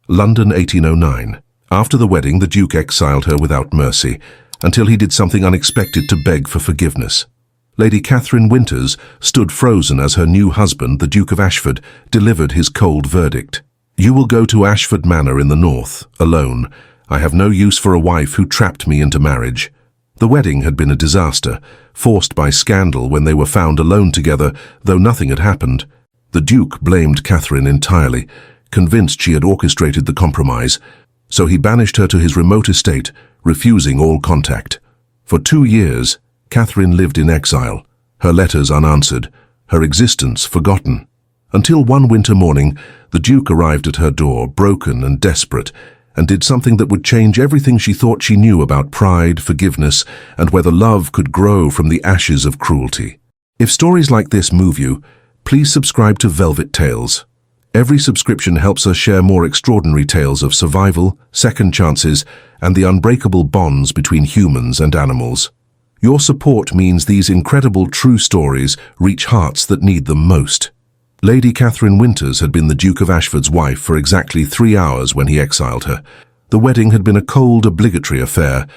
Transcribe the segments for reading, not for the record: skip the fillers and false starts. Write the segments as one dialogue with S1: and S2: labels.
S1: London 1809. After the wedding, the Duke exiled her without mercy, until he did something unexpected to beg for forgiveness. Lady Catherine Winters stood frozen as her new husband, the Duke of Ashford, delivered his cold verdict. "You will go to Ashford Manor in the north, alone. I have no use for a wife who trapped me into marriage." The wedding had been a disaster, forced by scandal when they were found alone together, though nothing had happened. The Duke blamed Catherine entirely, convinced she had orchestrated the compromise, so he banished her to his remote estate, refusing all contact. For 2 years, Catherine lived in exile, her letters unanswered, her existence forgotten. Until one winter morning, the Duke arrived at her door, broken and desperate, and did something that would change everything she thought she knew about pride, forgiveness, and whether love could grow from the ashes of cruelty. If stories like this move you, please subscribe to Velvet Tales. Every subscription helps us share more extraordinary tales of survival, second chances, and the unbreakable bonds between humans and animals. Your support means these incredible true stories reach hearts that need them most. Lady Catherine Winters had been the Duke of Ashford's wife for exactly 3 hours when he exiled her. The wedding had been a cold, obligatory affair.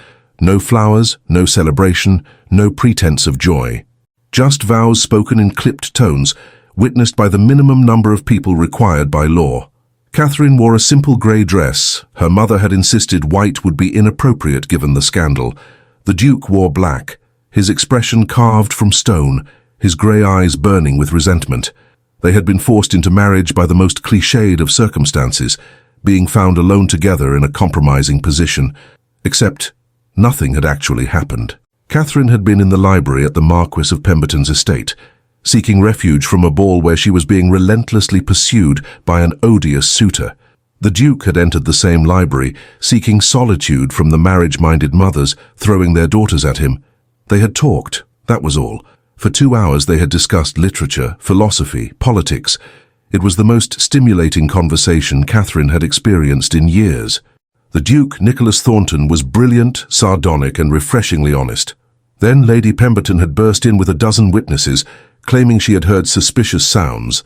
S1: No flowers, no celebration, no pretense of joy. Just vows spoken in clipped tones, witnessed by the minimum number of people required by law. Catherine wore a simple grey dress. Her mother had insisted white would be inappropriate given the scandal. The Duke wore black, his expression carved from stone, his grey eyes burning with resentment. They had been forced into marriage by the most cliched of circumstances, being found alone together in a compromising position. Except, nothing had actually happened. Catherine had been in the library at the Marquis of Pemberton's estate, seeking refuge from a ball where she was being relentlessly pursued by an odious suitor. The Duke had entered the same library, seeking solitude from the marriage-minded mothers throwing their daughters at him. They had talked, that was all. For 2 hours they had discussed literature, philosophy, politics. It was the most stimulating conversation Catherine had experienced in years. The Duke, Nicholas Thornton, was brilliant, sardonic, and refreshingly honest. Then Lady Pemberton had burst in with a dozen witnesses, claiming she had heard suspicious sounds.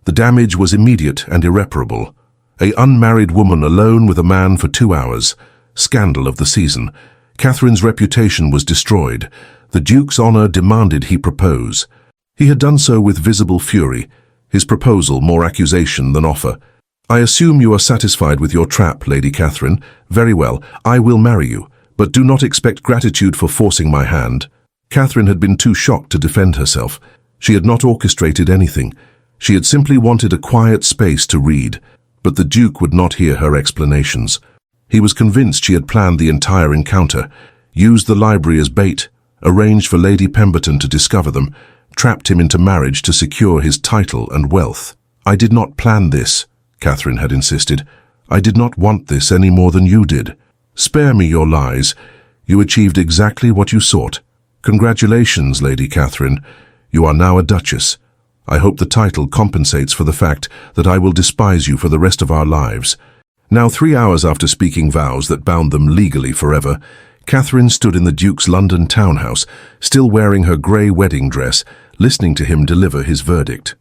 S1: The damage was immediate and irreparable. An unmarried woman alone with a man for 2 hours. Scandal of the season. Catherine's reputation was destroyed. The Duke's honor demanded he propose. He had done so with visible fury, his proposal more accusation than offer. "I assume you are satisfied with your trap, Lady Catherine. Very well, I will marry you, but do not expect gratitude for forcing my hand." Catherine had been too shocked to defend herself. She had not orchestrated anything. She had simply wanted a quiet space to read, but the Duke would not hear her explanations. He was convinced she had planned the entire encounter, used the library as bait, arranged for Lady Pemberton to discover them, trapped him into marriage to secure his title and wealth. "I did not plan this," Catherine had insisted. "I did not want this any more than you did. Spare me your lies. You achieved exactly what you sought. Congratulations, Lady Catherine. You are now a duchess. I hope the title compensates for the fact that I will despise you for the rest of our lives." Now 3 hours after speaking vows that bound them legally forever, Catherine stood in the Duke's London townhouse, still wearing her grey wedding dress, listening to him deliver his verdict.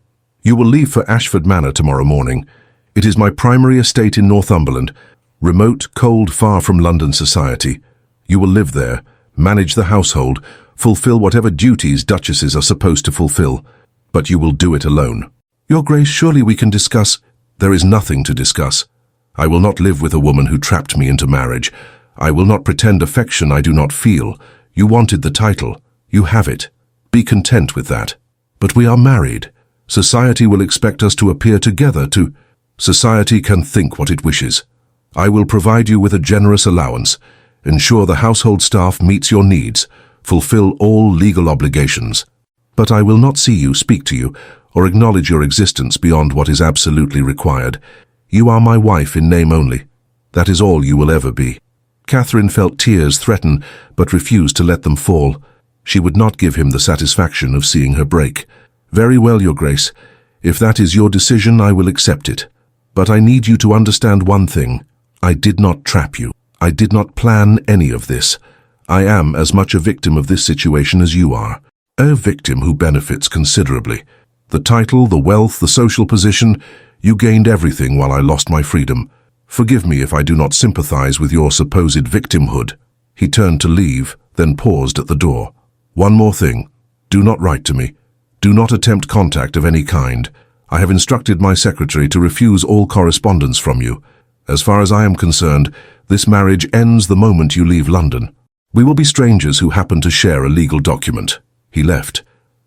S1: "You will leave for Ashford Manor tomorrow morning. It is my primary estate in Northumberland, remote, cold, far from London society. You will live there, manage the household, fulfill whatever duties duchesses are supposed to fulfill, but you will do it alone." "Your Grace, surely we can discuss—" "There is nothing to discuss. I will not live with a woman who trapped me into marriage. I will not pretend affection I do not feel. You wanted the title. You have it. Be content with that. But we are married. Society will expect us to appear together to— Society can think what it wishes. I will provide you with a generous allowance, ensure the household staff meets your needs, fulfill all legal obligations. But I will not see you, speak to you, or acknowledge your existence beyond what is absolutely required. You are my wife in name only. That is all you will ever be." Catherine felt tears threaten, but refused to let them fall. She would not give him the satisfaction of seeing her break. "Very well, Your Grace. If that is your decision, I will accept it. But I need you to understand one thing. I did not trap you. I did not plan any of this. I am as much a victim of this situation as you are. A victim who benefits considerably. The title, the wealth, the social position, you gained everything while I lost my freedom. Forgive me if I do not sympathize with your supposed victimhood." He turned to leave, then paused at the door. "One more thing. Do not write to me. Do not attempt contact of any kind. I have instructed my secretary to refuse all correspondence from you. As far as I am concerned, this marriage ends the moment you leave London. We will be strangers who happen to share a legal document." He left.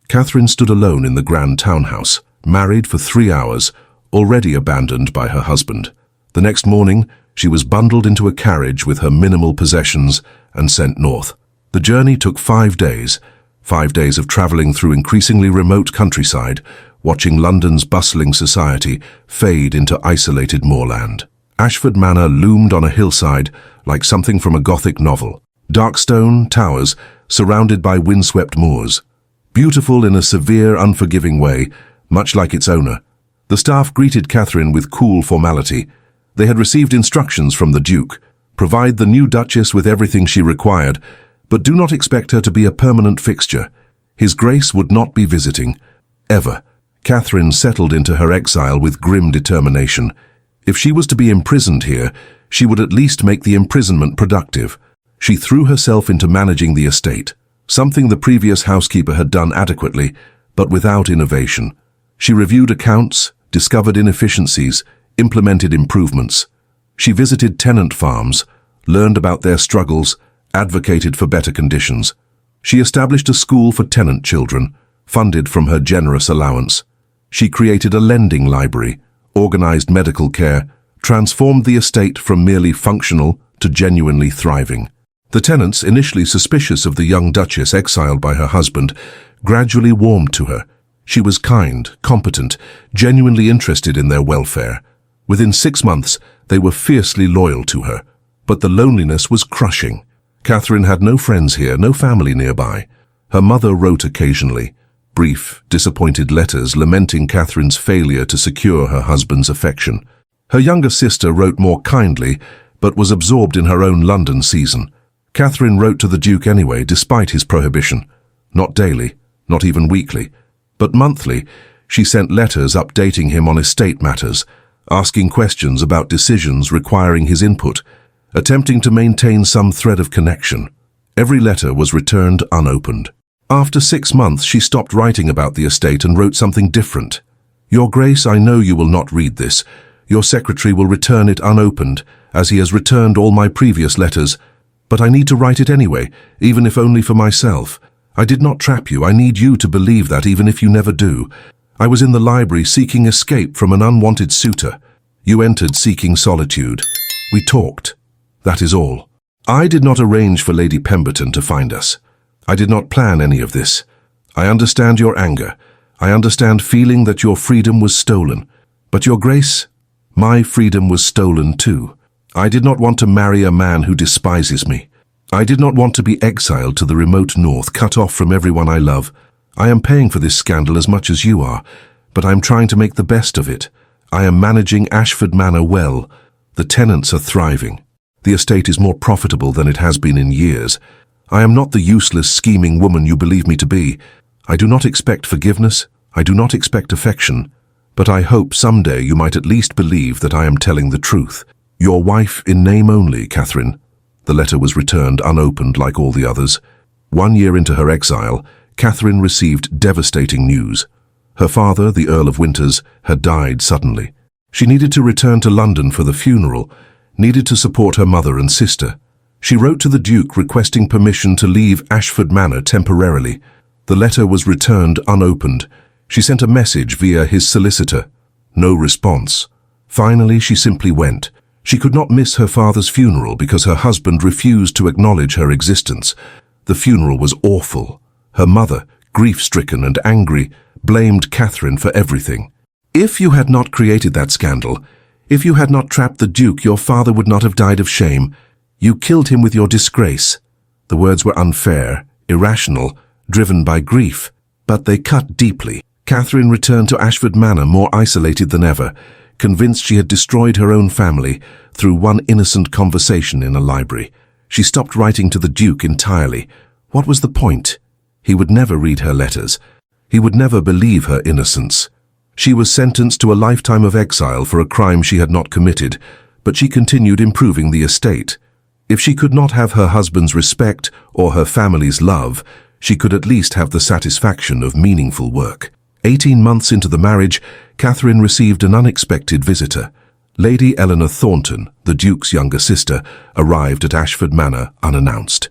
S1: Catherine stood alone in the grand townhouse, married for 3 hours, already abandoned by her husband. The next morning, she was bundled into a carriage with her minimal possessions and sent north. The journey took 5 days, 5 days of travelling through increasingly remote countryside, watching London's bustling society fade into isolated moorland. Ashford Manor loomed on a hillside like something from a Gothic novel. Dark stone towers surrounded by windswept moors. Beautiful in a severe, unforgiving way, much like its owner. The staff greeted Catherine with cool formality. They had received instructions from the Duke. Provide the new Duchess with everything she required, but do not expect her to be a permanent fixture. His Grace would not be visiting, ever. Catherine settled into her exile with grim determination. If she was to be imprisoned here, she would at least make the imprisonment productive. She threw herself into managing the estate, something the previous housekeeper had done adequately, but without innovation. She reviewed accounts, discovered inefficiencies, implemented improvements. She visited tenant farms, learned about their struggles, advocated for better conditions. She established a school for tenant children, funded from her generous allowance. She created a lending library, organized medical care, transformed the estate from merely functional to genuinely thriving. The tenants, initially suspicious of the young Duchess exiled by her husband, gradually warmed to her. She was kind, competent, genuinely interested in their welfare. Within 6 months, they were fiercely loyal to her. But the loneliness was crushing. Catherine had no friends here, no family nearby. Her mother wrote occasionally, brief, disappointed letters lamenting Catherine's failure to secure her husband's affection. Her younger sister wrote more kindly, but was absorbed in her own London season. Catherine wrote to the Duke anyway, despite his prohibition. Not daily, not even weekly, but monthly. She sent letters updating him on estate matters, asking questions about decisions requiring his input, attempting to maintain some thread of connection. Every letter was returned unopened. After 6 months, she stopped writing about the estate and wrote something different. "Your Grace, I know you will not read this. Your secretary will return it unopened, as he has returned all my previous letters. But I need to write it anyway, even if only for myself. I did not trap you. I need you to believe that, even if you never do. I was in the library seeking escape from an unwanted suitor. You entered seeking solitude. We talked. That is all. I did not arrange for Lady Pemberton to find us. I did not plan any of this. I understand your anger. I understand feeling that your freedom was stolen. But Your Grace, my freedom was stolen too. I did not want to marry a man who despises me. I did not want to be exiled to the remote north, cut off from everyone I love. I am paying for this scandal as much as you are, but I am trying to make the best of it. I am managing Ashford Manor well. The tenants are thriving. The estate is more profitable than it has been in years. I am not the useless, scheming woman you believe me to be. I do not expect forgiveness. I do not expect affection. But I hope someday you might at least believe that I am telling the truth. Your wife in name only, Catherine." The letter was returned unopened like all the others. 1 year into her exile, Catherine received devastating news. Her father, the Earl of Winters, had died suddenly. She needed to return to London for the funeral, needed to support her mother and sister. She wrote to the Duke requesting permission to leave Ashford Manor temporarily. The letter was returned unopened. She sent a message via his solicitor. No response. Finally, she simply went. She could not miss her father's funeral because her husband refused to acknowledge her existence. The funeral was awful. Her mother, grief-stricken and angry, blamed Catherine for everything. "If you had not created that scandal, if you had not trapped the Duke, your father would not have died of shame. You killed him with your disgrace." The words were unfair, irrational, driven by grief, but they cut deeply. Catherine returned to Ashford Manor more isolated than ever, convinced she had destroyed her own family through one innocent conversation in a library. She stopped writing to the Duke entirely. What was the point? He would never read her letters. He would never believe her innocence. She was sentenced to a lifetime of exile for a crime she had not committed, but she continued improving the estate. If she could not have her husband's respect or her family's love, she could at least have the satisfaction of meaningful work. 18 months into the marriage, Catherine received an unexpected visitor. Lady Eleanor Thornton, the Duke's younger sister, arrived at Ashford Manor unannounced.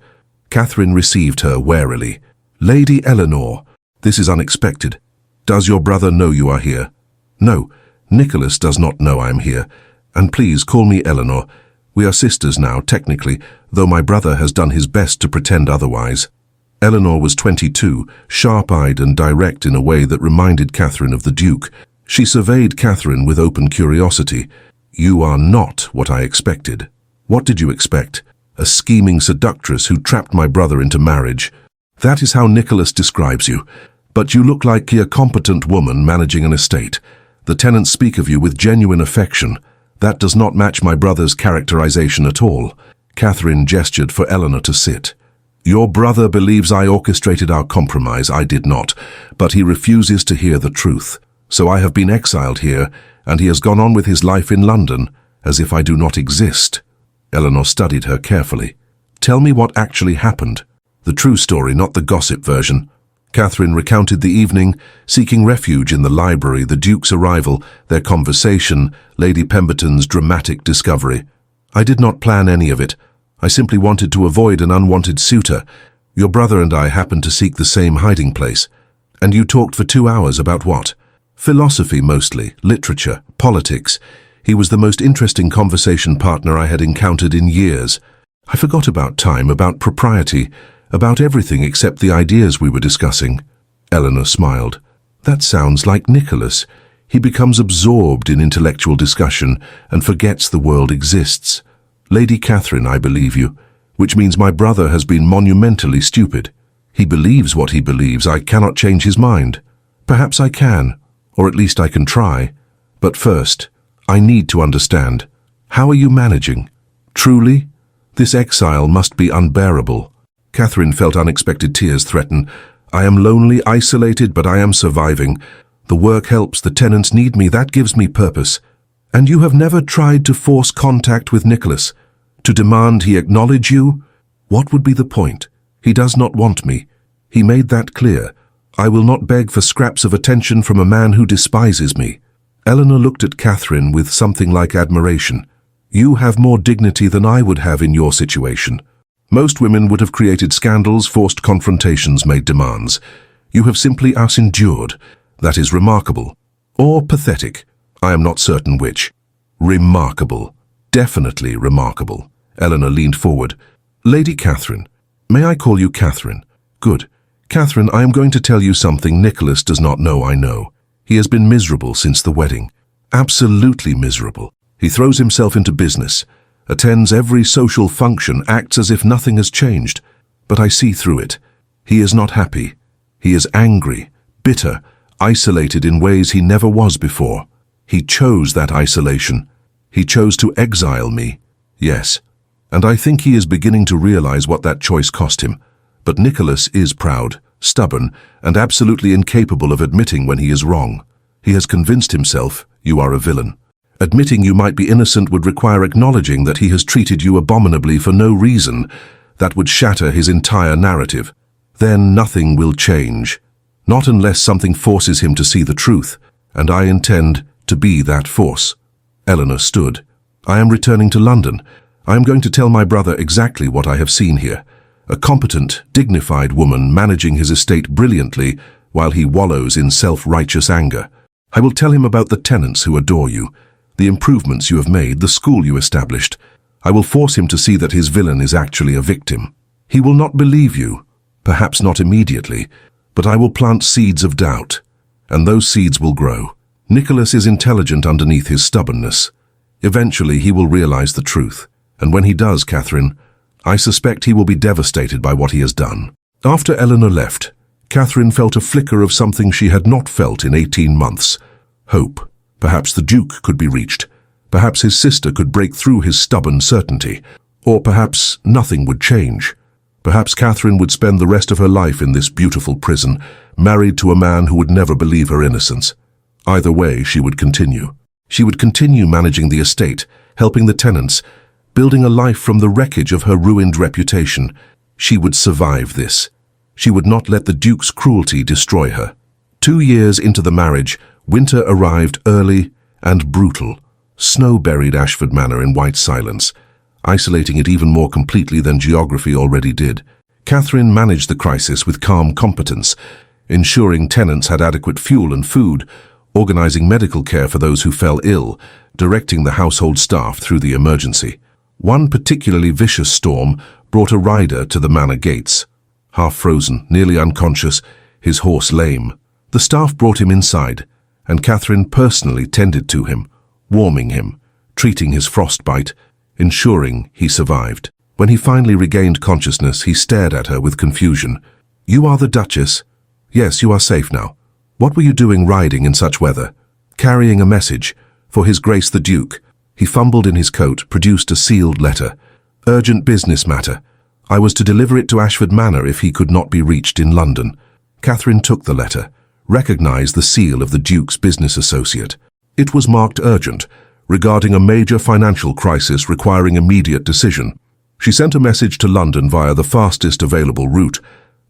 S1: Catherine received her warily. "Lady Eleanor, this is unexpected. Does your brother know you are here?" "No, Nicholas does not know I am here. And please call me Eleanor. We are sisters now, technically, though my brother has done his best to pretend otherwise." Eleanor was 22, sharp-eyed and direct in a way that reminded Catherine of the Duke. She surveyed Catherine with open curiosity. "You are not what I expected." "What did you expect? A scheming seductress who trapped my brother into marriage?" "That is how Nicholas describes you. But you look like a competent woman managing an estate. The tenants speak of you with genuine affection. That does not match my brother's characterization at all." Catherine gestured for Eleanor to sit. "Your brother believes I orchestrated our compromise. I did not, but he refuses to hear the truth. So I have been exiled here, and he has gone on with his life in London, as if I do not exist." Eleanor studied her carefully. "Tell me what actually happened. The true story, not the gossip version." Catherine recounted the evening, seeking refuge in the library, the Duke's arrival, their conversation, Lady Pemberton's dramatic discovery. "I did not plan any of it. I simply wanted to avoid an unwanted suitor. Your brother and I happened to seek the same hiding place. And you talked for 2 hours about what? Philosophy mostly, literature, politics. He was the most interesting conversation partner I had encountered in years. I forgot about time, about propriety, about everything except the ideas we were discussing." Eleanor smiled. "That sounds like Nicholas. He becomes absorbed in intellectual discussion and forgets the world exists. Lady Catherine, I believe you, which means my brother has been monumentally stupid. He believes what he believes. I cannot change his mind. Perhaps I can, or at least I can try. But first, I need to understand. How are you managing? Truly? This exile must be unbearable." Catherine felt unexpected tears threaten. "I am lonely, isolated, but I am surviving. The work helps, the tenants need me, that gives me purpose. And you have never tried to force contact with Nicholas? To demand he acknowledge you? What would be the point? He does not want me. He made that clear. I will not beg for scraps of attention from a man who despises me." Eleanor looked at Catherine with something like admiration. "You have more dignity than I would have in your situation. Most women would have created scandals, forced confrontations, made demands. You have simply endured. That is remarkable. Or pathetic. I am not certain which. Remarkable. Definitely remarkable." Eleanor leaned forward. "Lady Catherine, may I call you Catherine? Good. Catherine, I am going to tell you something Nicholas does not know I know. He has been miserable since the wedding. Absolutely miserable. He throws himself into business, attends every social function, acts as if nothing has changed. But I see through it. He is not happy. He is angry, bitter, isolated in ways he never was before. He chose that isolation. He chose to exile me. Yes. And I think he is beginning to realize what that choice cost him. But Nicholas is proud, stubborn, and absolutely incapable of admitting when he is wrong. He has convinced himself you are a villain. Admitting you might be innocent would require acknowledging that he has treated you abominably for no reason. That would shatter his entire narrative. Then nothing will change. Not unless something forces him to see the truth, and I intend to be that force." Eleanor stood. "I am returning to London. I am going to tell my brother exactly what I have seen here. A competent, dignified woman managing his estate brilliantly while he wallows in self-righteous anger. I will tell him about the tenants who adore you, the improvements you have made, the school you established. I will force him to see that his villain is actually a victim. He will not believe you, perhaps not immediately, but I will plant seeds of doubt, and those seeds will grow. Nicholas is intelligent underneath his stubbornness. Eventually he will realize the truth, and when he does, Catherine, I suspect he will be devastated by what he has done." After Eleanor left, Catherine felt a flicker of something she had not felt in 18 months. Hope. Perhaps the Duke could be reached. Perhaps his sister could break through his stubborn certainty. Or perhaps nothing would change. Perhaps Catherine would spend the rest of her life in this beautiful prison, married to a man who would never believe her innocence. Either way, she would continue. She would continue managing the estate, helping the tenants, building a life from the wreckage of her ruined reputation. She would survive this. She would not let the Duke's cruelty destroy her. 2 years into the marriage, winter arrived early and brutal. Snow buried Ashford Manor in white silence, isolating it even more completely than geography already did. Catherine managed the crisis with calm competence, ensuring tenants had adequate fuel and food, organizing medical care for those who fell ill, directing the household staff through the emergency. One particularly vicious storm brought a rider to the manor gates. Half frozen, nearly unconscious, his horse lame. The staff brought him inside, and Catherine personally tended to him, warming him, treating his frostbite, ensuring he survived. When he finally regained consciousness, he stared at her with confusion. "You are the Duchess? Yes, you are safe now. What were you doing riding in such weather?" "Carrying a message. For His Grace the Duke." He fumbled in his coat, produced a sealed letter. "Urgent business matter. I was to deliver it to Ashford Manor if he could not be reached in London." Catherine took the letter, recognized the seal of the Duke's business associate. It was marked urgent, regarding a major financial crisis requiring immediate decision. She sent a message to London via the fastest available route,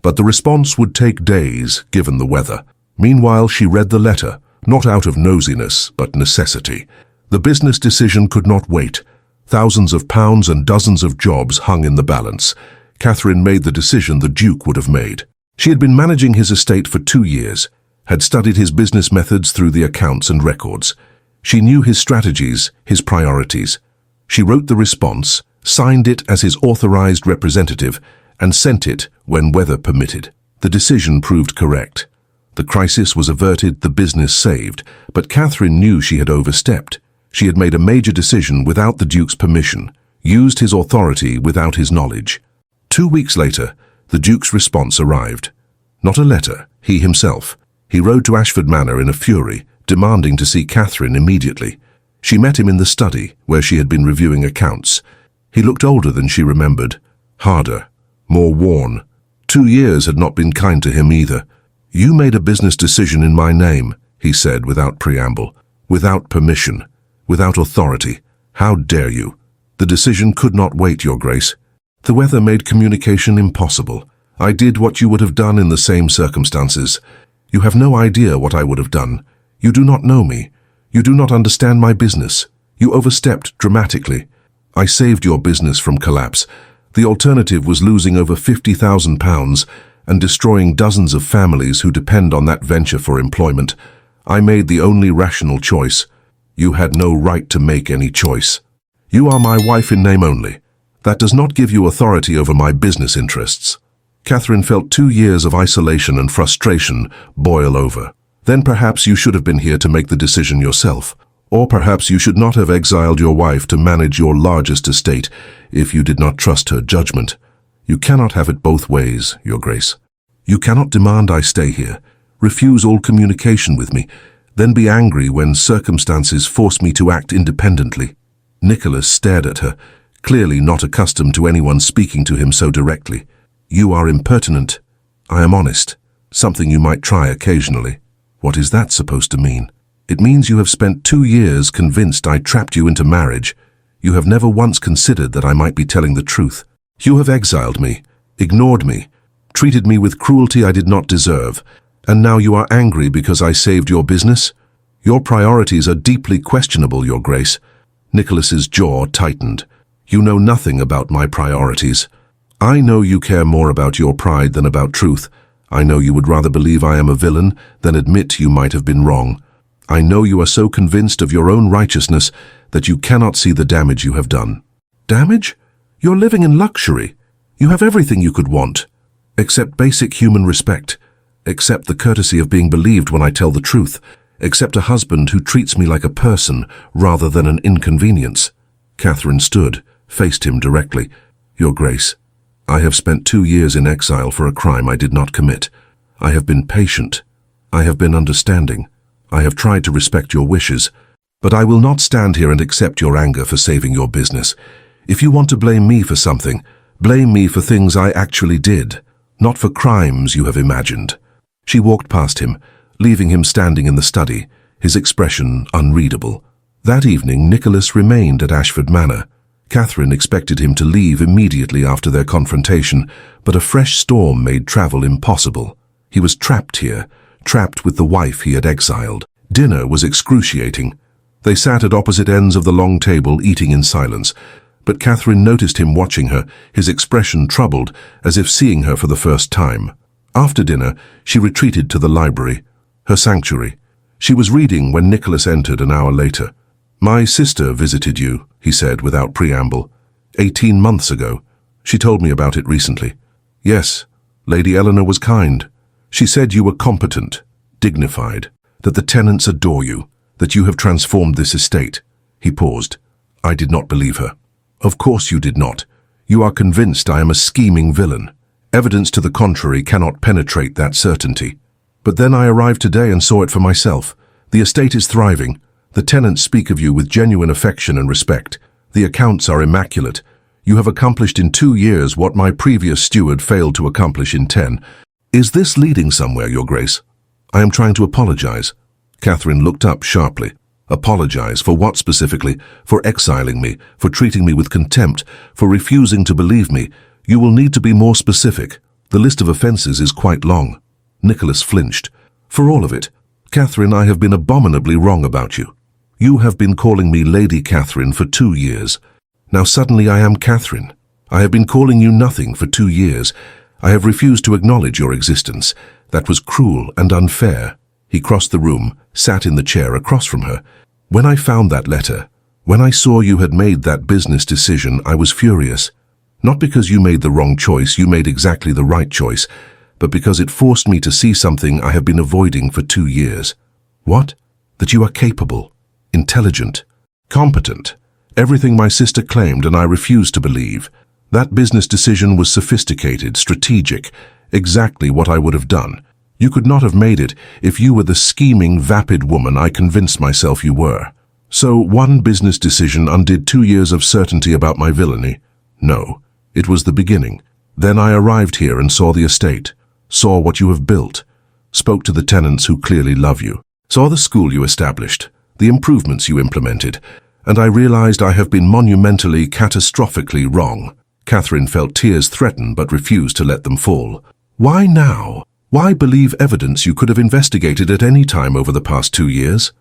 S1: but the response would take days given the weather. Meanwhile, she read the letter, not out of nosiness, but necessity. The business decision could not wait. Thousands of pounds and dozens of jobs hung in the balance. Catherine made the decision the Duke would have made. She had been managing his estate for 2 years, had studied his business methods through the accounts and records. She knew his strategies, his priorities. She wrote the response, signed it as his authorized representative, and sent it when weather permitted. The decision proved correct. The crisis was averted, the business saved, but Catherine knew she had overstepped. She had made a major decision without the Duke's permission, used his authority without his knowledge. 2 weeks later, the Duke's response arrived. Not a letter, he himself. He rode to Ashford Manor in a fury, demanding to see Catherine immediately. She met him in the study, where she had been reviewing accounts. He looked older than she remembered, harder, more worn. 2 years had not been kind to him either. "You made a business decision in my name," he said without preamble, "without permission, without authority. How dare you? The decision could not wait, Your Grace. The weather made communication impossible. I did what you would have done in the same circumstances. You have no idea what I would have done. You do not know me. You do not understand my business. You overstepped dramatically. I saved your business from collapse. The alternative was losing over £50,000 and destroying dozens of families who depend on that venture for employment. I made the only rational choice. You had no right to make any choice. You are my wife in name only. That does not give you authority over my business interests." Catherine felt 2 years of isolation and frustration boil over. Then perhaps you should have been here to make the decision yourself. Or perhaps you should not have exiled your wife to manage your largest estate if you did not trust her judgment. You cannot have it both ways, Your Grace. You cannot demand I stay here, refuse all communication with me, then be angry when circumstances force me to act independently. Nicholas stared at her, clearly not accustomed to anyone speaking to him so directly. "You are impertinent. I am honest. Something you might try occasionally." What is that supposed to mean? It means you have spent 2 years convinced I trapped you into marriage. You have never once considered that I might be telling the truth. You have exiled me, ignored me, treated me with cruelty I did not deserve, and now you are angry because I saved your business? Your priorities are deeply questionable, Your Grace. Nicholas's jaw tightened. You know nothing about my priorities. I know you care more about your pride than about truth. I know you would rather believe I am a villain than admit you might have been wrong. I know you are so convinced of your own righteousness that you cannot see the damage you have done. Damage? You're living in luxury. You have everything you could want, except basic human respect, except the courtesy of being believed when I tell the truth, except a husband who treats me like a person rather than an inconvenience. Catherine stood, faced him directly. Your Grace, I have spent 2 years in exile for a crime I did not commit. I have been patient. I have been understanding. I have tried to respect your wishes. But I will not stand here and accept your anger for saving your business. If you want to blame me for something, blame me for things I actually did, not for crimes you have imagined. She walked past him, leaving him standing in the study, his expression unreadable. That evening, Nicholas remained at Ashford Manor. Catherine expected him to leave immediately after their confrontation, but a fresh storm made travel impossible. He was trapped here, trapped with the wife he had exiled. Dinner was excruciating. They sat at opposite ends of the long table, eating in silence. But Catherine noticed him watching her, his expression troubled, as if seeing her for the first time. After dinner, she retreated to the library, her sanctuary. She was reading when Nicholas entered an hour later. "My sister visited you," he said without preamble. 18 months ago. She told me about it recently. "Yes, Lady Eleanor was kind. She said you were competent, dignified, that the tenants adore you, that you have transformed this estate." He paused. I did not believe her. "Of course you did not. You are convinced I am a scheming villain. Evidence to the contrary cannot penetrate that certainty. But then I arrived today and saw it for myself. The estate is thriving. The tenants speak of you with genuine affection and respect. The accounts are immaculate. You have accomplished in 2 years what my previous steward failed to accomplish in 10. Is this leading somewhere, Your Grace?" "I am trying to apologize." Catherine looked up sharply. "Apologize for what specifically? For exiling me, for treating me with contempt, for refusing to believe me? You will need to be more specific. The list of offenses is quite long." Nicholas flinched. "For all of it, Catherine, I have been abominably wrong about you. You have been calling me Lady Catherine for 2 years. Now suddenly I am Catherine. I have been calling you nothing for 2 years. I have refused to acknowledge your existence. That was cruel and unfair." He crossed the room, sat in the chair across from her. "When I found that letter, when I saw you had made that business decision, I was furious. Not because you made the wrong choice, you made exactly the right choice, but because it forced me to see something I have been avoiding for 2 years. What? That you are capable, intelligent, competent. Everything my sister claimed and I refused to believe. That business decision was sophisticated, strategic, exactly what I would have done. You could not have made it if you were the scheming, vapid woman I convinced myself you were. So one business decision undid 2 years of certainty about my villainy? No, it was the beginning. Then I arrived here and saw the estate, saw what you have built, spoke to the tenants who clearly love you, saw the school you established, the improvements you implemented, and I realized I have been monumentally, catastrophically wrong." Catherine felt tears threaten but refused to let them fall. "Why now? Why believe evidence you could have investigated at any time over the past 2 years?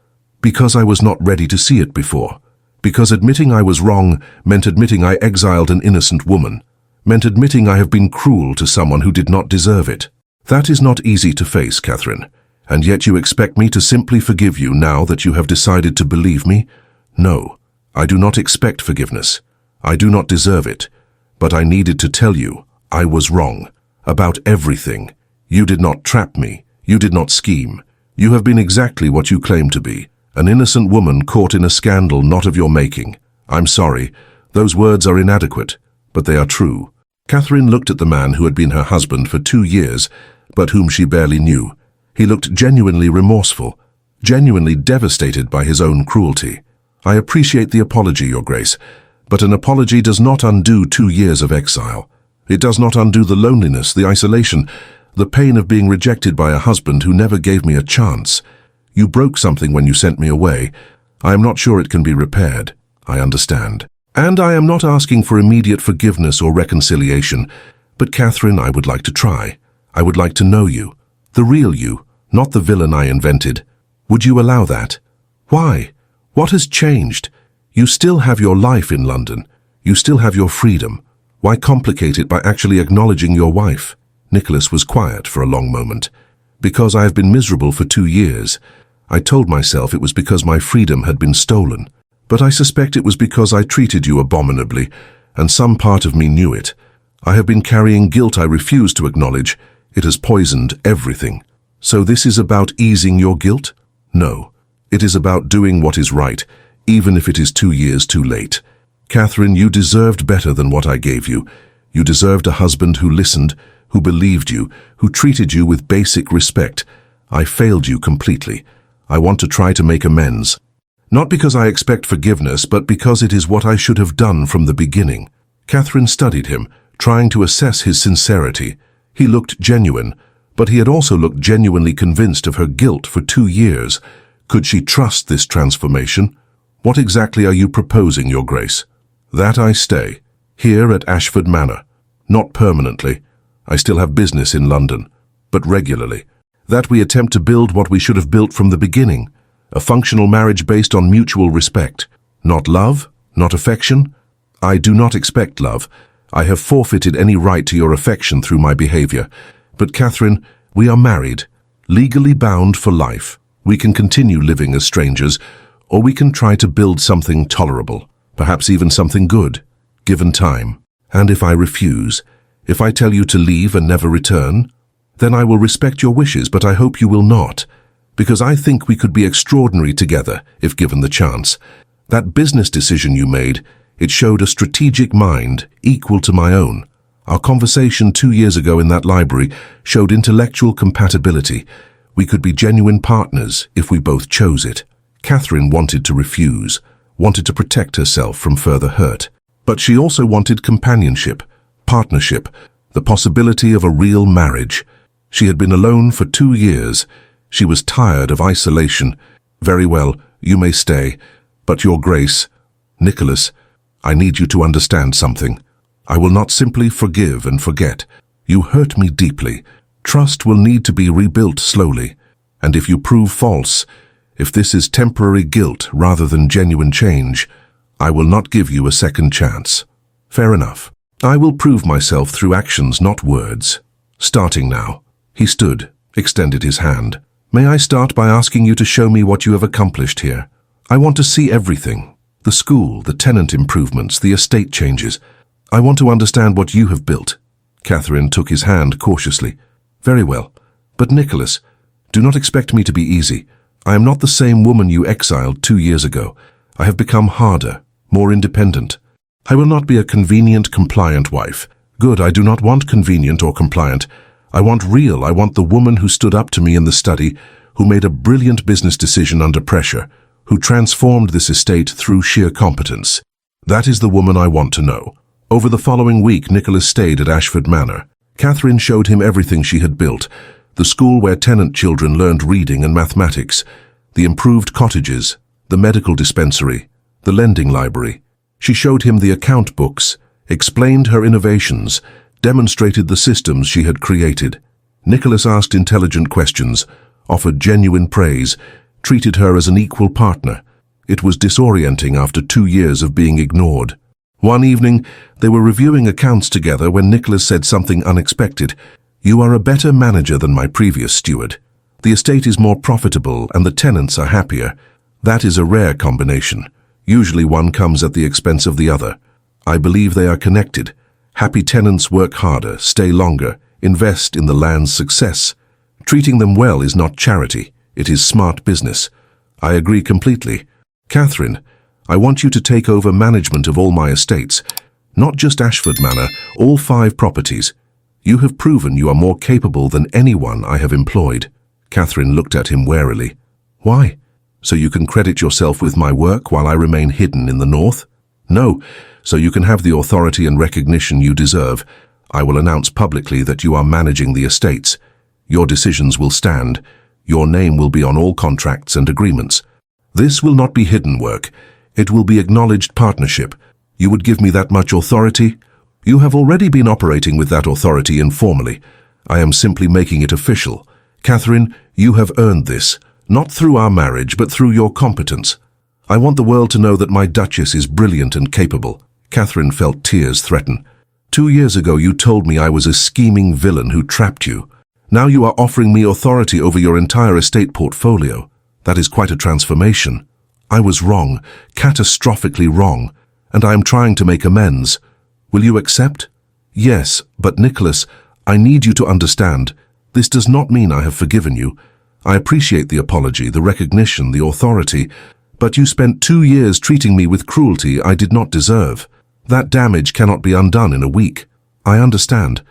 S1: Because I was not ready to see it before. Because admitting I was wrong meant admitting I exiled an innocent woman, meant admitting I have been cruel to someone who did not deserve it. That is not easy to face, Catherine, and yet you expect me to simply forgive you now that you have decided to believe me? No, I do not expect forgiveness. I do not deserve it. But I needed to tell you, I was wrong. About everything. You did not trap me. You did not scheme. You have been exactly what you claim to be. An innocent woman caught in a scandal not of your making. I'm sorry. Those words are inadequate, but they are true." Catherine looked at the man who had been her husband for 2 years, but whom she barely knew. He looked genuinely remorseful, genuinely devastated by his own cruelty. "I appreciate the apology, Your Grace, but an apology does not undo 2 years of exile. It does not undo the loneliness, the isolation, the pain of being rejected by a husband who never gave me a chance. You broke something when you sent me away. I am not sure it can be repaired. I understand. And I am not asking for immediate forgiveness or reconciliation, but Catherine, I would like to try. I would like to know you, the real you, not the villain I invented. Would you allow that? Why? What has changed? You still have your life in London. You still have your freedom. Why complicate it by actually acknowledging your wife?" Nicholas was quiet for a long moment. "Because I have been miserable for 2 years. I told myself it was because my freedom had been stolen. But I suspect it was because I treated you abominably, and some part of me knew it. I have been carrying guilt I refuse to acknowledge. It has poisoned everything. So this is about easing your guilt? No. It is about doing what is right, even if it is 2 years too late. Catherine, you deserved better than what I gave you. You deserved a husband who listened, who believed you, who treated you with basic respect. I failed you completely. I want to try to make amends. Not because I expect forgiveness, but because it is what I should have done from the beginning." Catherine studied him, trying to assess his sincerity. He looked genuine, but he had also looked genuinely convinced of her guilt for 2 years. Could she trust this transformation? What exactly are you proposing, Your Grace? That I stay, here at Ashford Manor. Not permanently. I still have business in London, but regularly. That we attempt to build what we should have built from the beginning, a functional marriage based on mutual respect. Not love, not affection. I do not expect love. I have forfeited any right to your affection through my behavior. But Catherine, we are married, legally bound for life. We can continue living as strangers, or we can try to build something tolerable, perhaps even something good, given time. And if I refuse, if I tell you to leave and never return, then I will respect your wishes, but I hope you will not, because I think we could be extraordinary together if given the chance. That business decision you made, it showed a strategic mind equal to my own. Our conversation 2 years ago in that library showed intellectual compatibility. We could be genuine partners if we both chose it. Catherine wanted to refuse, wanted to protect herself from further hurt. But she also wanted companionship, partnership, the possibility of a real marriage. She had been alone for 2 years. She was tired of isolation. Very well, you may stay, but Your Grace, Nicholas, I need you to understand something. I will not simply forgive and forget. You hurt me deeply. Trust will need to be rebuilt slowly. And if you prove false, if this is temporary guilt rather than genuine change, I will not give you a second chance. Fair enough. I will prove myself through actions, not words. Starting now. He stood, extended his hand. May I start by asking you to show me what you have accomplished here? I want to see everything. The school, the tenant improvements, the estate changes. I want to understand what you have built. Catherine took his hand cautiously. Very well. But Nicholas, do not expect me to be easy. I am not the same woman you exiled 2 years ago. I have become harder, more independent. I will not be a convenient, compliant wife. Good, I do not want convenient or compliant. I want real. I want the woman who stood up to me in the study, who made a brilliant business decision under pressure, who transformed this estate through sheer competence. That is the woman I want to know. Over the following week, Nicholas stayed at Ashford Manor. Catherine showed him everything she had built, the school where tenant children learned reading and mathematics, the improved cottages, the medical dispensary, the lending library. She showed him the account books, explained her innovations, demonstrated the systems she had created. Nicholas asked intelligent questions, offered genuine praise, treated her as an equal partner. It was disorienting after 2 years of being ignored. One evening, they were reviewing accounts together when Nicholas said something unexpected. You are a better manager than my previous steward. The estate is more profitable and the tenants are happier. That is a rare combination. Usually one comes at the expense of the other. I believe they are connected. Happy tenants work harder, stay longer, invest in the land's success. Treating them well is not charity. It is smart business. I agree completely. Catherine, I want you to take over management of all my estates, not just Ashford Manor, all 5 properties. You have proven you are more capable than anyone I have employed. Catherine looked at him warily. Why? So you can credit yourself with my work while I remain hidden in the north? No, so you can have the authority and recognition you deserve. I will announce publicly that you are managing the estates. Your decisions will stand. Your name will be on all contracts and agreements. This will not be hidden work. It will be acknowledged partnership. You would give me that much authority? You have already been operating with that authority informally. I am simply making it official. Catherine, you have earned this, not through our marriage, but through your competence. I want the world to know that my Duchess is brilliant and capable. Catherine felt tears threaten. 2 years ago you told me I was a scheming villain who trapped you. Now you are offering me authority over your entire estate portfolio. That is quite a transformation. I was wrong, catastrophically wrong, and I am trying to make amends. Will you accept? Yes, but Nicholas, I need you to understand. This does not mean I have forgiven you. I appreciate the apology, the recognition, the authority, but you spent 2 years treating me with cruelty I did not deserve. That damage cannot be undone in a week. I understand,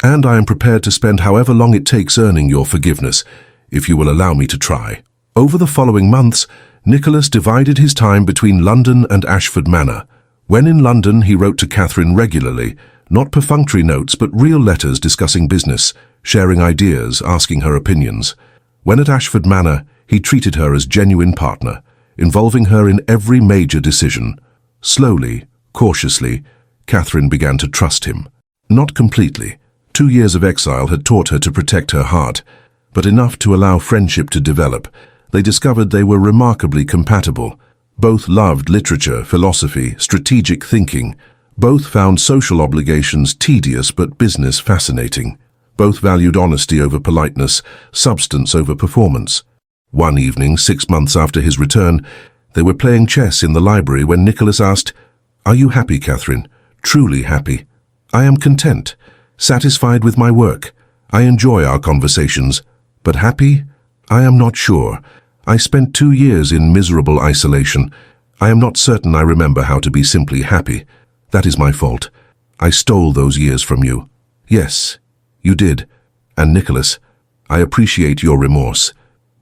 S1: and I am prepared to spend however long it takes earning your forgiveness, if you will allow me to try. Over the following months, Nicholas divided his time between London and Ashford Manor. When in London, he wrote to Catherine regularly, not perfunctory notes but real letters discussing business, sharing ideas, asking her opinions. When at Ashford Manor, he treated her as genuine partner, involving her in every major decision. Slowly, cautiously, Catherine began to trust him. Not completely. 2 years of exile had taught her to protect her heart, but enough to allow friendship to develop. They discovered they were remarkably compatible. Both loved literature, philosophy, strategic thinking. Both found social obligations tedious but business fascinating. Both valued honesty over politeness, substance over performance. One evening, 6 months after his return, they were playing chess in the library when Nicholas asked, "Are you happy, Catherine? Truly happy?" "I am content, satisfied with my work. I enjoy our conversations. But happy? I am not sure. I spent 2 years in miserable isolation. I am not certain I remember how to be simply happy. That is my fault. I stole those years from you." "Yes, you did. And Nicholas, I appreciate your remorse.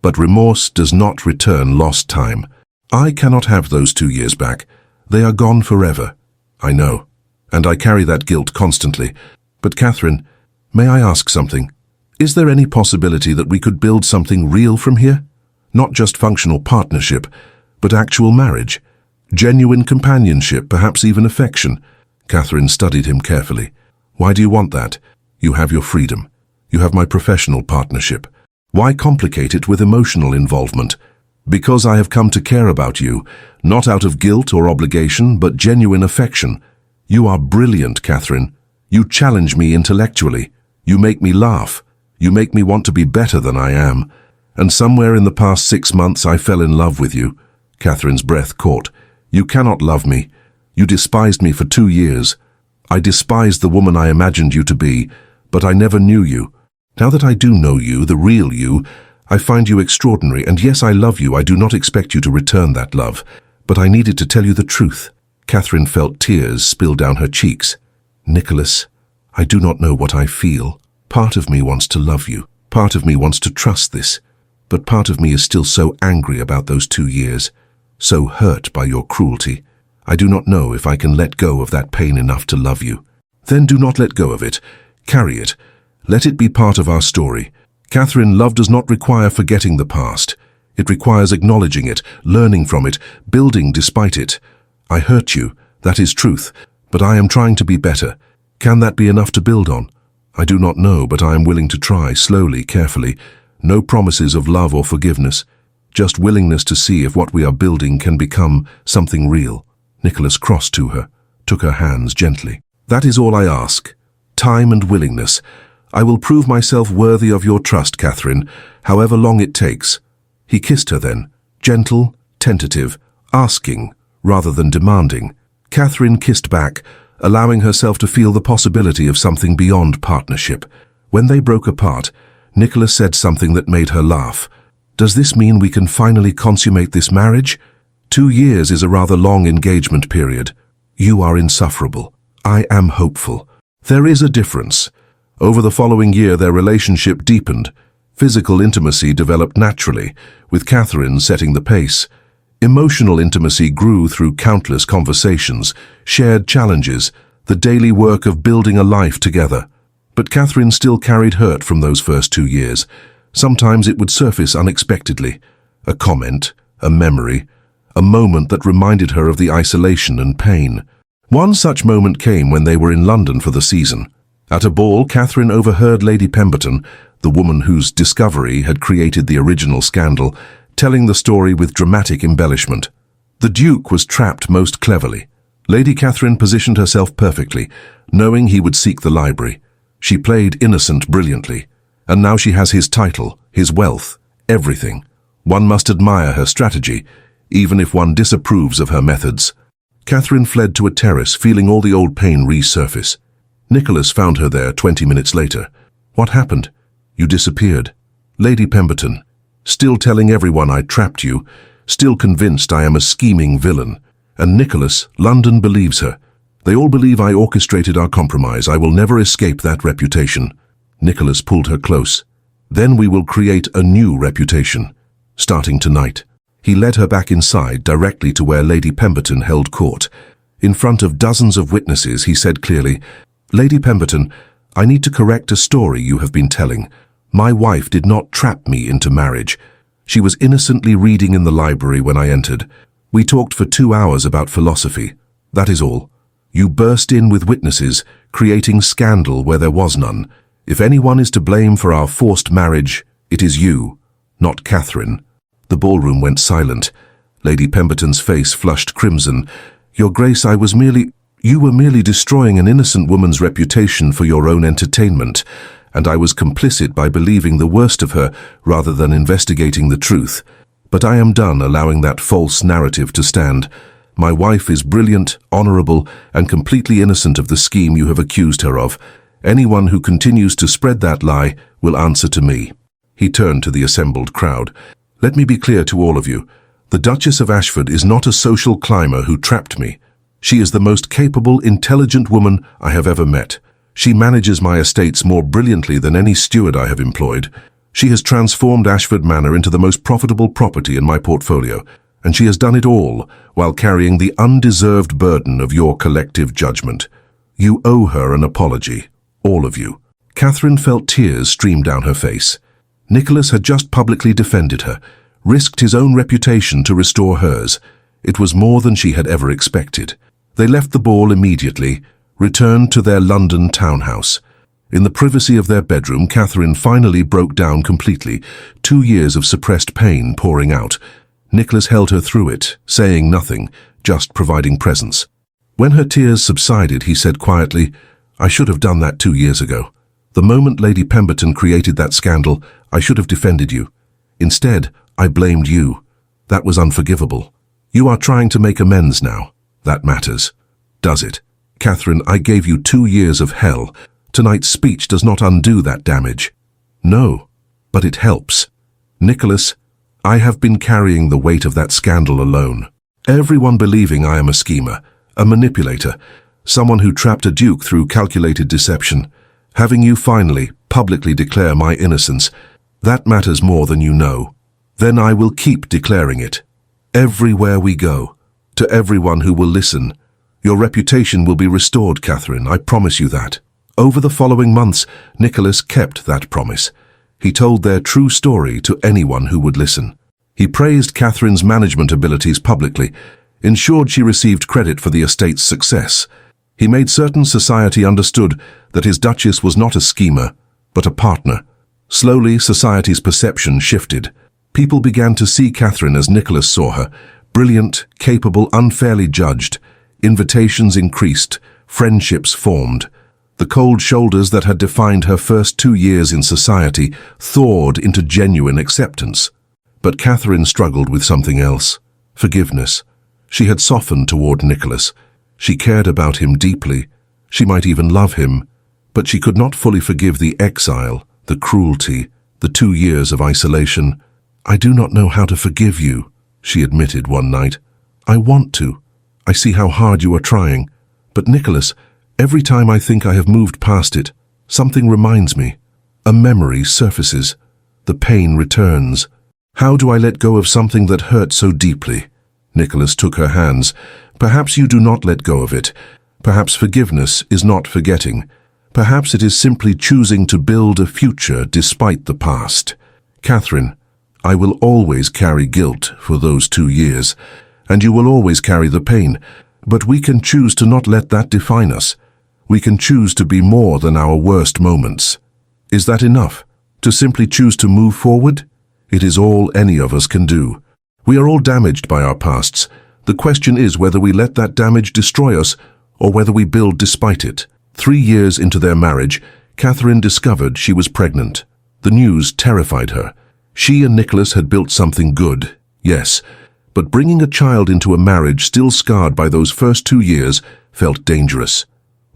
S1: But remorse does not return lost time. I cannot have those 2 years back. They are gone forever." "I know. And I carry that guilt constantly. But Catherine, may I ask something? Is there any possibility that we could build something real from here? Not just functional partnership, but actual marriage. Genuine companionship, perhaps even affection." Catherine studied him carefully. "Why do you want that? You have your freedom. You have my professional partnership. Why complicate it with emotional involvement? Because I have come to care about you, not out of guilt or obligation, but genuine affection. You are brilliant, Catherine. You challenge me intellectually. You make me laugh. You make me want to be better than I am. And somewhere in the past 6 months I fell in love with you." Catherine's breath caught. "You cannot love me. You despised me for 2 years. I despised the woman I imagined you to be, but I never knew you. Now that I do know you, the real you, I find you extraordinary, and yes, I love you. I do not expect you to return that love, but I needed to tell you the truth." Catherine felt tears spill down her cheeks. "Nicholas, I do not know what I feel. Part of me wants to love you. Part of me wants to trust this. But part of me is still so angry about those 2 years, so hurt by your cruelty. I do not know if I can let go of that pain enough to love you." "Then do not let go of it. Carry it. Let it be part of our story. Catherine, love does not require forgetting the past. It requires acknowledging it, learning from it, building despite it. I hurt you, that is truth, but I am trying to be better. Can that be enough to build on? I do not know, but I am willing to try, slowly, carefully. No promises of love or forgiveness, just willingness to see if what we are building can become something real." Nicholas crossed to her, took her hands gently. "That is all I ask. Time and willingness. I will prove myself worthy of your trust, Catherine, however long it takes." He kissed her then, gentle, tentative, asking rather than demanding. Catherine kissed back, allowing herself to feel the possibility of something beyond partnership. When they broke apart, Nicholas said something that made her laugh. "Does this mean we can finally consummate this marriage? 2 years is a rather long engagement period. You are insufferable. I am hopeful. There is a difference." Over the following year, their relationship deepened. Physical intimacy developed naturally, with Catherine setting the pace. Emotional intimacy grew through countless conversations, shared challenges, the daily work of building a life together. But Catherine still carried hurt from those first 2 years. Sometimes it would surface unexpectedly. A comment, a memory, a moment that reminded her of the isolation and pain. One such moment came when they were in London for the season. At a ball, Catherine overheard Lady Pemberton, the woman whose discovery had created the original scandal, telling the story with dramatic embellishment. The Duke was trapped most cleverly. Lady Catherine positioned herself perfectly, knowing he would seek the library. She played innocent brilliantly. And now she has his title, his wealth, everything. One must admire her strategy, even if one disapproves of her methods. Catherine fled to a terrace, feeling all the old pain resurface. Nicholas found her there 20 minutes later. "What happened? You disappeared." "Lady Pemberton, still telling everyone I trapped you, still convinced I am a scheming villain. And Nicholas, London believes her. They all believe I orchestrated our compromise. I will never escape that reputation." Nicholas pulled her close. "Then we will create a new reputation, starting tonight." He led her back inside, directly to where Lady Pemberton held court. In front of dozens of witnesses, he said clearly, "Lady Pemberton, I need to correct a story you have been telling. My wife did not trap me into marriage. She was innocently reading in the library when I entered. We talked for 2 hours about philosophy. That is all. You burst in with witnesses, creating scandal where there was none. If anyone is to blame for our forced marriage, it is you, not Catherine." The ballroom went silent. Lady Pemberton's face flushed crimson. "Your Grace, you were merely destroying an innocent woman's reputation for your own entertainment, and I was complicit by believing the worst of her rather than investigating the truth. But I am done allowing that false narrative to stand. My wife is brilliant, honorable, and completely innocent of the scheme you have accused her of. Anyone who continues to spread that lie will answer to me." He turned to the assembled crowd. "Let me be clear to all of you. The Duchess of Ashford is not a social climber who trapped me. She is the most capable, intelligent woman I have ever met. She manages my estates more brilliantly than any steward I have employed. She has transformed Ashford Manor into the most profitable property in my portfolio, and she has done it all while carrying the undeserved burden of your collective judgment. You owe her an apology, all of you." Catherine felt tears stream down her face. Nicholas had just publicly defended her, risked his own reputation to restore hers. It was more than she had ever expected. They left the ball immediately, returned to their London townhouse. In the privacy of their bedroom, Catherine finally broke down completely, 2 years of suppressed pain pouring out. Nicholas held her through it, saying nothing, just providing presence. When her tears subsided, he said quietly, "I should have done that 2 years ago. The moment Lady Pemberton created that scandal, I should have defended you. Instead, I blamed you. That was unforgivable. You are trying to make amends now. That matters. Does it? Catherine, I gave you 2 years of hell. Tonight's speech does not undo that damage." "No, but it helps. Nicholas, I have been carrying the weight of that scandal alone. Everyone believing I am a schemer, a manipulator, someone who trapped a duke through calculated deception. Having you finally, publicly declare my innocence, that matters more than you know. Then I will keep declaring it. Everywhere we go, to everyone who will listen. Your reputation will be restored, Catherine, I promise you that." Over the following months, Nicholas kept that promise. He told their true story to anyone who would listen. He praised Catherine's management abilities publicly, ensured she received credit for the estate's success. He made certain society understood that his Duchess was not a schemer, but a partner. Slowly, society's perception shifted. People began to see Catherine as Nicholas saw her, brilliant, capable, unfairly judged. Invitations increased, friendships formed. The cold shoulders that had defined her first 2 years in society thawed into genuine acceptance. But Catherine struggled with something else, forgiveness. She had softened toward Nicholas. She cared about him deeply. She might even love him, but she could not fully forgive the exile, the cruelty, the 2 years of isolation. "I do not know how to forgive you," she admitted one night. "I want to. I see how hard you are trying. But Nicholas, every time I think I have moved past it, something reminds me. A memory surfaces. The pain returns. How do I let go of something that hurt so deeply?" Nicholas took her hands. "Perhaps you do not let go of it. Perhaps forgiveness is not forgetting. Perhaps it is simply choosing to build a future despite the past. Catherine, I will always carry guilt for those 2 years, and you will always carry the pain, but we can choose to not let that define us. We can choose to be more than our worst moments. Is that enough? To simply choose to move forward? It is all any of us can do. We are all damaged by our pasts. The question is whether we let that damage destroy us or whether we build despite it." 3 years into their marriage, Catherine discovered she was pregnant. The news terrified her. She and Nicholas had built something good, yes, but bringing a child into a marriage still scarred by those first 2 years felt dangerous.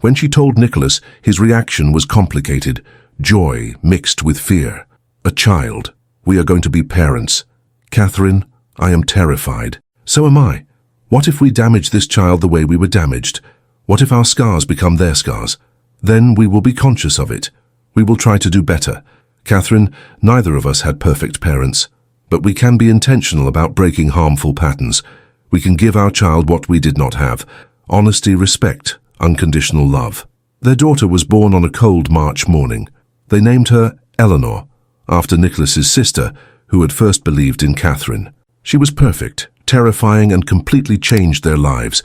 S1: When she told Nicholas, his reaction was complicated, joy mixed with fear. "A child. We are going to be parents. Catherine, I am terrified. So am I. What if we damage this child the way we were damaged? What if our scars become their scars? Then we will be conscious of it. We will try to do better. Catherine, neither of us had perfect parents, but we can be intentional about breaking harmful patterns. We can give our child what we did not have: honesty, respect, unconditional love." Their daughter was born on a cold March morning. They named her Eleanor, after Nicholas's sister, who had first believed in Catherine. She was perfect, terrifying, and completely changed their lives.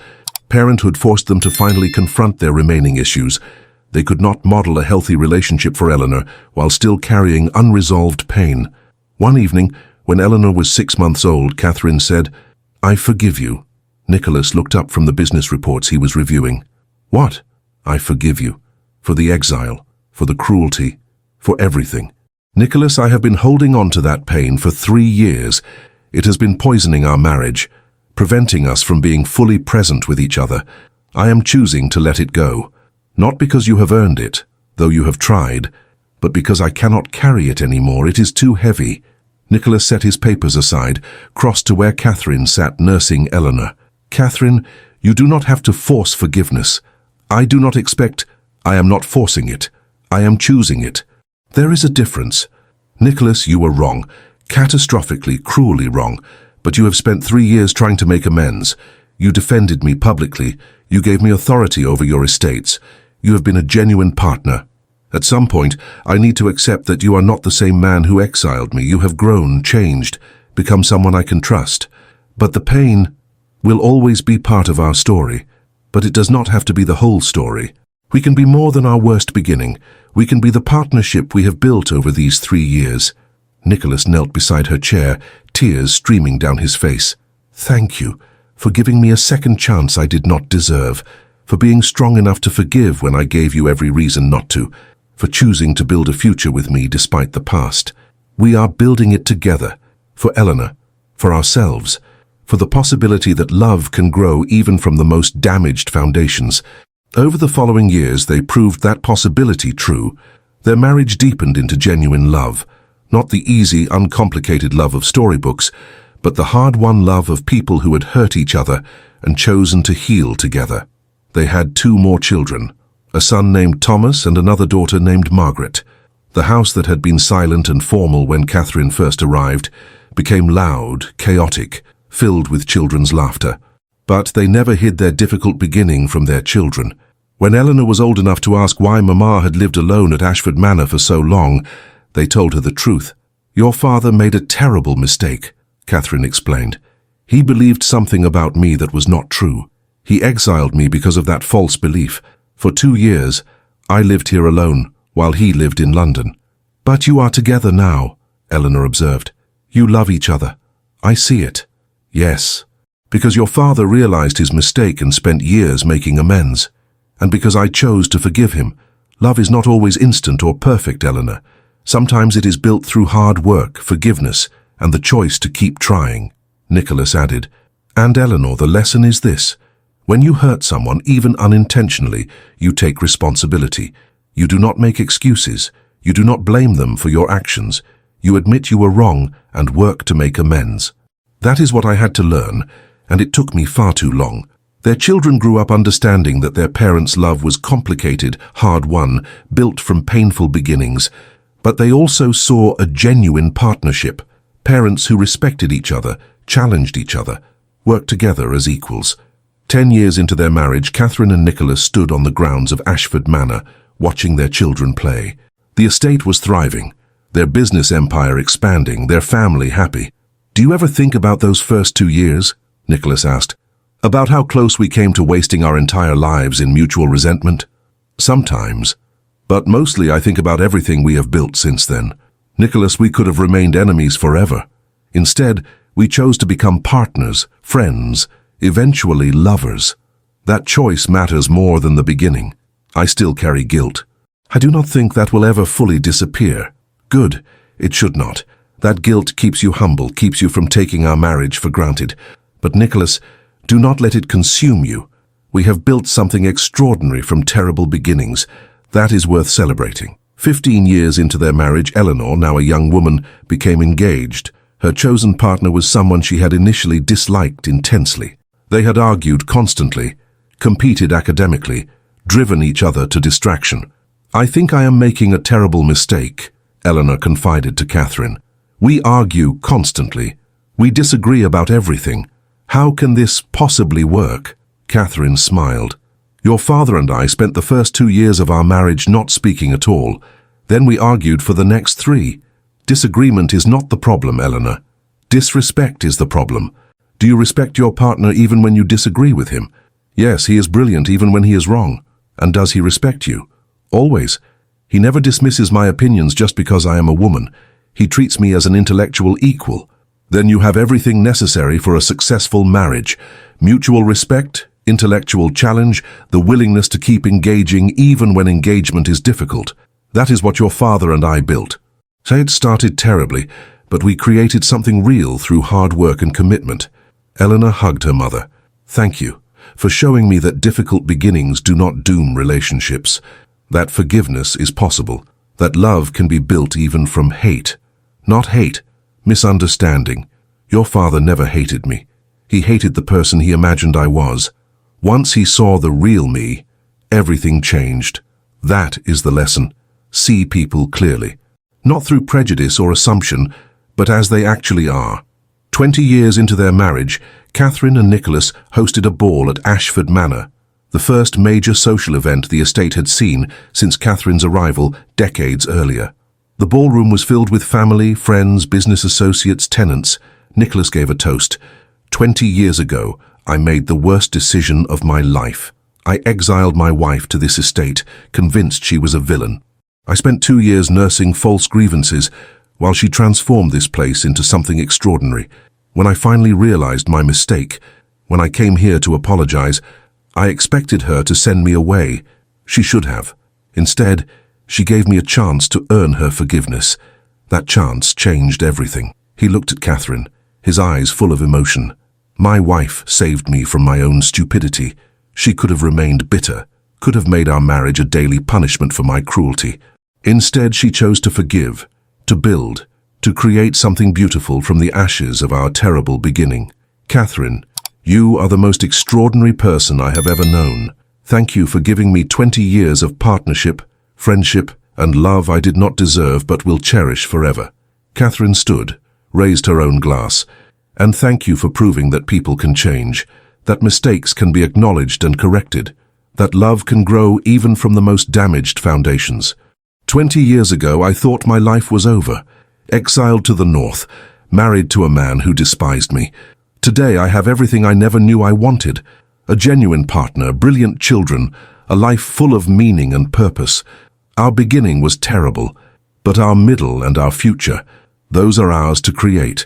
S1: Parenthood forced them to finally confront their remaining issues. They could not model a healthy relationship for Eleanor while still carrying unresolved pain. One evening, when Eleanor was 6 months old, Catherine said, "I forgive you." Nicholas looked up from the business reports he was reviewing. "What?" "I forgive you. For the exile, for the cruelty, for everything." "Nicholas, I have been holding on to that pain for 3 years. It has been poisoning our marriage, preventing us from being fully present with each other. I am choosing to let it go. Not because you have earned it, though you have tried, but because I cannot carry it anymore. It is too heavy." Nicholas set his papers aside, crossed to where Catherine sat nursing Eleanor. "Catherine, you do not have to force forgiveness. I do not expect. I am not forcing it. I am choosing it. There is a difference. Nicholas, you were wrong, catastrophically, cruelly wrong, but you have spent 3 years trying to make amends. You defended me publicly. You gave me authority over your estates. You have been a genuine partner. At some point, I need to accept that you are not the same man who exiled me. You have grown, changed, become someone I can trust. But the pain will always be part of our story. But it does not have to be the whole story. We can be more than our worst beginning. We can be the partnership we have built over these 3 years." Nicholas knelt beside her chair, tears streaming down his face. "Thank you for giving me a second chance I did not deserve, for being strong enough to forgive when I gave you every reason not to, for choosing to build a future with me despite the past. We are building it together, for Eleanor, for ourselves, for the possibility that love can grow even from the most damaged foundations." Over the following years, they proved that possibility true. Their marriage deepened into genuine love, not the easy, uncomplicated love of storybooks, but the hard-won love of people who had hurt each other and chosen to heal together. They had 2 more children, a son named Thomas and another daughter named Margaret. The house that had been silent and formal when Catherine first arrived became loud, chaotic, filled with children's laughter. But they never hid their difficult beginning from their children. When Eleanor was old enough to ask why Mama had lived alone at Ashford Manor for so long, they told her the truth. "Your father made a terrible mistake," Catherine explained. "He believed something about me that was not true. He exiled me because of that false belief. For 2 years, I lived here alone, while he lived in London." "But you are together now," Eleanor observed. "You love each other. I see it." "Yes, because your father realized his mistake and spent years making amends. And because I chose to forgive him. Love is not always instant or perfect, Eleanor. Sometimes it is built through hard work, forgiveness, and the choice to keep trying," Nicholas added. "And Eleanor, the lesson is this. When you hurt someone, even unintentionally, you take responsibility. You do not make excuses. You do not blame them for your actions. You admit you were wrong and work to make amends. That is what I had to learn, and it took me far too long." Their children grew up understanding that their parents' love was complicated, hard-won, built from painful beginnings. But they also saw a genuine partnership, parents who respected each other, challenged each other, worked together as equals. 10 years into their marriage, Catherine and Nicholas stood on the grounds of Ashford Manor, watching their children play. The estate was thriving, their business empire expanding, their family happy. "Do you ever think about those first 2 years?" Nicholas asked. "About how close we came to wasting our entire lives in mutual resentment?" "Sometimes. But mostly I think about everything we have built since then. Nicholas, we could have remained enemies forever. Instead, we chose to become partners, friends, eventually lovers. That choice matters more than the beginning. I still carry guilt. I do not think that will ever fully disappear. Good. It should not. That guilt keeps you humble, keeps you from taking our marriage for granted. But Nicholas, do not let it consume you. We have built something extraordinary from terrible beginnings. That is worth celebrating." 15 years into their marriage, Eleanor, now a young woman, became engaged. Her chosen partner was someone she had initially disliked intensely. They had argued constantly, competed academically, driven each other to distraction. "I think I am making a terrible mistake," Eleanor confided to Catherine. "We argue constantly. We disagree about everything. How can this possibly work?" Catherine smiled. "Your father and I spent the first 2 years of our marriage not speaking at all. Then we argued for the next 3. Disagreement is not the problem, Helena. Disrespect is the problem. Do you respect your partner even when you disagree with him? Yes, he is brilliant even when he is wrong. And does he respect you? Always. He never dismisses my opinions just because I am a woman. He treats me as an intellectual equal. Then you have everything necessary for a successful marriage. Mutual respect, intellectual challenge, the willingness to keep engaging even when engagement is difficult. That is what your father and I built. Say it started terribly, but we created something real through hard work and commitment. Helena hugged her mother. Thank you for showing me that difficult beginnings do not doom relationships, that forgiveness is possible, that love can be built even from hate. Not hate, misunderstanding. Your father never hated me. He hated the person he imagined I was. Once he saw the real me, everything changed. That is the lesson. See people clearly. Not through prejudice or assumption, but as they actually are. 20 years into their marriage, Catherine and Nicholas hosted a ball at Ashford Manor, the first major social event the estate had seen since Catherine's arrival decades earlier. The ballroom was filled with family, friends, business associates, tenants. Nicholas gave a toast. 20 years ago, I made the worst decision of my life. I exiled my wife to this estate, convinced she was a villain. I spent 2 years nursing false grievances while she transformed this place into something extraordinary. When I finally realized my mistake, when I came here to apologize, I expected her to send me away. She should have. Instead, she gave me a chance to earn her forgiveness. That chance changed everything. He looked at Catherine, his eyes full of emotion. My wife saved me from my own stupidity. She could have remained bitter, could have made our marriage a daily punishment for my cruelty. Instead, she chose to forgive, to build, to create something beautiful from the ashes of our terrible beginning. Catherine, you are the most extraordinary person I have ever known. Thank you for giving me 20 years of partnership, friendship, and love I did not deserve but will cherish forever. Catherine stood, raised her own glass, and thank you for proving that people can change, that mistakes can be acknowledged and corrected, that love can grow even from the most damaged foundations. 20 years ago, I thought my life was over, exiled to the north, married to a man who despised me. Today, I have everything I never knew I wanted, a genuine partner, brilliant children, a life full of meaning and purpose. Our beginning was terrible, but our middle and our future, those are ours to create,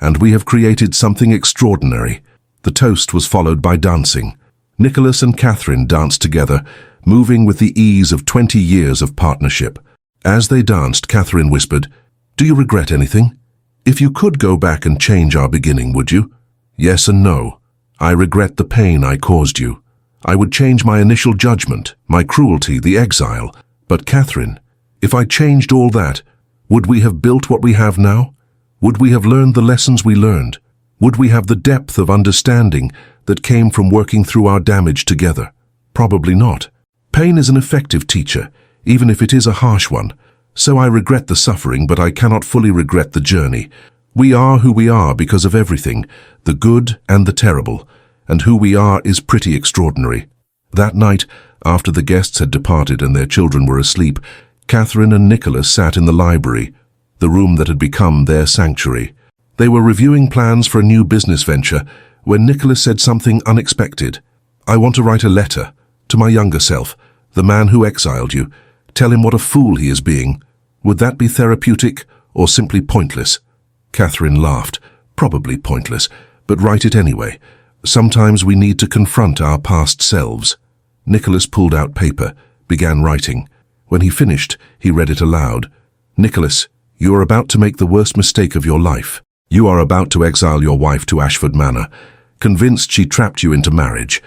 S1: and we have created something extraordinary. The toast was followed by dancing. Nicholas and Catherine danced together, moving with the ease of 20 years of partnership. As they danced, Catherine whispered, "Do you regret anything? If you could go back and change our beginning, would you?" "Yes and no. I regret the pain I caused you. I would change my initial judgment, my cruelty, the exile. But Catherine, if I changed all that, would we have built what we have now? Would we have learned the lessons we learned? Would we have the depth of understanding that came from working through our damage together? Probably not. Pain is an effective teacher, even if it is a harsh one. So I regret the suffering, but I cannot fully regret the journey. We are who we are because of everything, the good and the terrible, and who we are is pretty extraordinary. That night, after the guests had departed and their children were asleep, Catherine and Nicholas sat in the library, the room that had become their sanctuary. They were reviewing plans for a new business venture when Nicholas said something unexpected. "I want to write a letter to my younger self, the man who exiled you. Tell him what a fool he is being. Would that be therapeutic or simply pointless?" Catherine laughed. "Probably pointless, but write it anyway. Sometimes we need to confront our past selves." Nicholas pulled out paper, began writing. When he finished, he read it aloud. "Nicholas, you are about to make the worst mistake of your life. You are about to exile your wife to Ashford Manor, convinced she trapped you into marriage.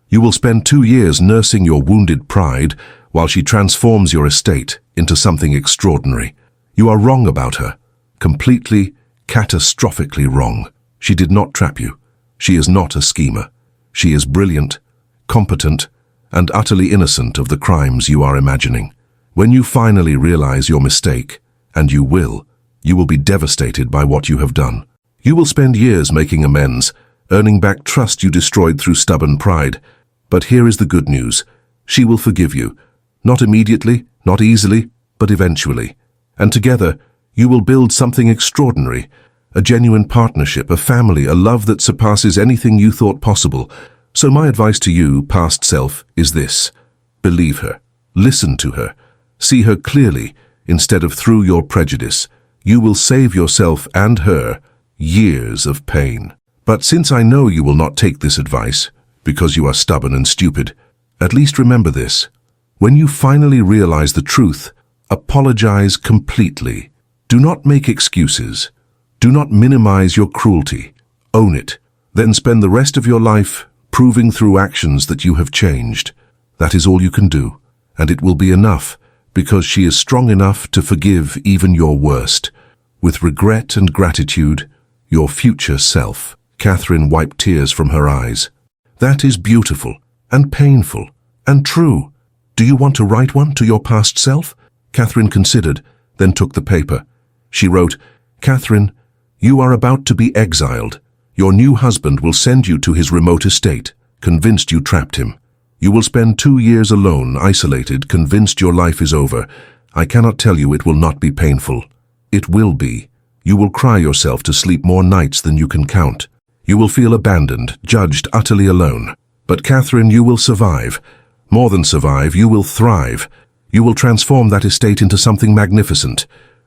S1: You will spend 2 years nursing your wounded pride while she transforms your estate into something extraordinary. You are wrong about her. Completely, catastrophically wrong. She did not trap you. She is not a schemer. She is brilliant, competent, and utterly innocent of the crimes you are imagining. When you finally realize your mistake, and you will be devastated by what you have done. You will spend years making amends, earning back trust you destroyed through stubborn pride. But here is the good news. She will forgive you. Not immediately, not easily, but eventually. And together, You will build something extraordinary, a genuine partnership, a family, a love that surpasses anything you thought possible. So my advice to you, past self, is this. Believe her. Listen to her. See her clearly, instead of through your prejudice. You will save yourself and her years of pain. But since I know you will not take this advice, because you are stubborn and stupid, at least remember this. When you finally realize the truth, apologize completely. Do not make excuses. Do not minimize your cruelty. Own it. Then spend the rest of your life proving through actions that you have changed. That is all you can do, and it will be enough, because she is strong enough to forgive even your worst. With regret and gratitude, your future self. Catherine wiped tears from her eyes. That is beautiful, and painful, and true. Do you want to write one to your past self? Catherine considered, then took the paper. She wrote, Catherine, you are about to be exiled. Your new husband will send you to his remote estate, convinced you trapped him. You will spend 2 years alone, isolated, convinced your life is over. I cannot tell you it will not be painful. It will be. You will cry yourself to sleep more nights than you can count. You will feel abandoned, judged, utterly alone. But Catherine, you will survive. More than survive, you will thrive. You will transform that estate into something magnificent.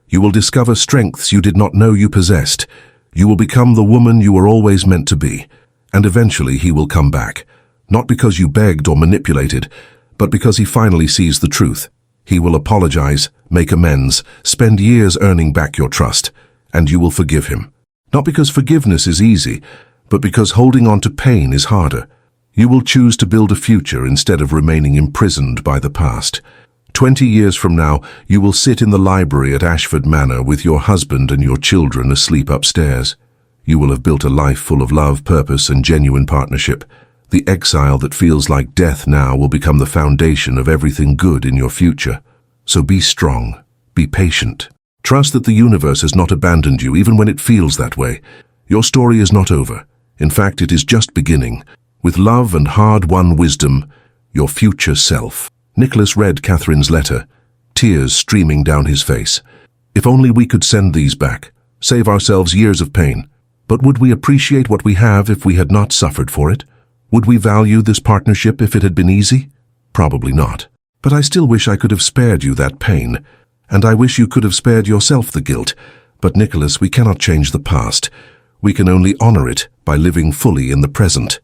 S1: You will discover strengths you did not know you possessed. You will become the woman you were always meant to be. And eventually he will come back. Not because you begged or manipulated, but because he finally sees the truth. He will apologize, make amends, spend years earning back your trust, and you will forgive him. Not because forgiveness is easy, but because holding on to pain is harder. You will choose to build a future instead of remaining imprisoned by the past. 20 years from now, you will sit in the library at Ashford Manor with your husband and your children asleep upstairs. You will have built a life full of love, purpose, and genuine partnership. The exile that feels like death now will become the foundation of everything good in your future. So be strong, be patient. Trust that the universe has not abandoned you, even when it feels that way. Your story is not over. In fact, it is just beginning. With love and hard-won wisdom, your future self. Nicholas read Catherine's letter, tears streaming down his face. If only we could send these back, save ourselves years of pain. But would we appreciate what we have if we had not suffered for it? Would we value this partnership if it had been easy? Probably not. But I still wish I could have spared you that pain. And I wish you could have spared yourself the guilt. But Nicholas, we cannot change the past. We can only honor it by living fully in the present.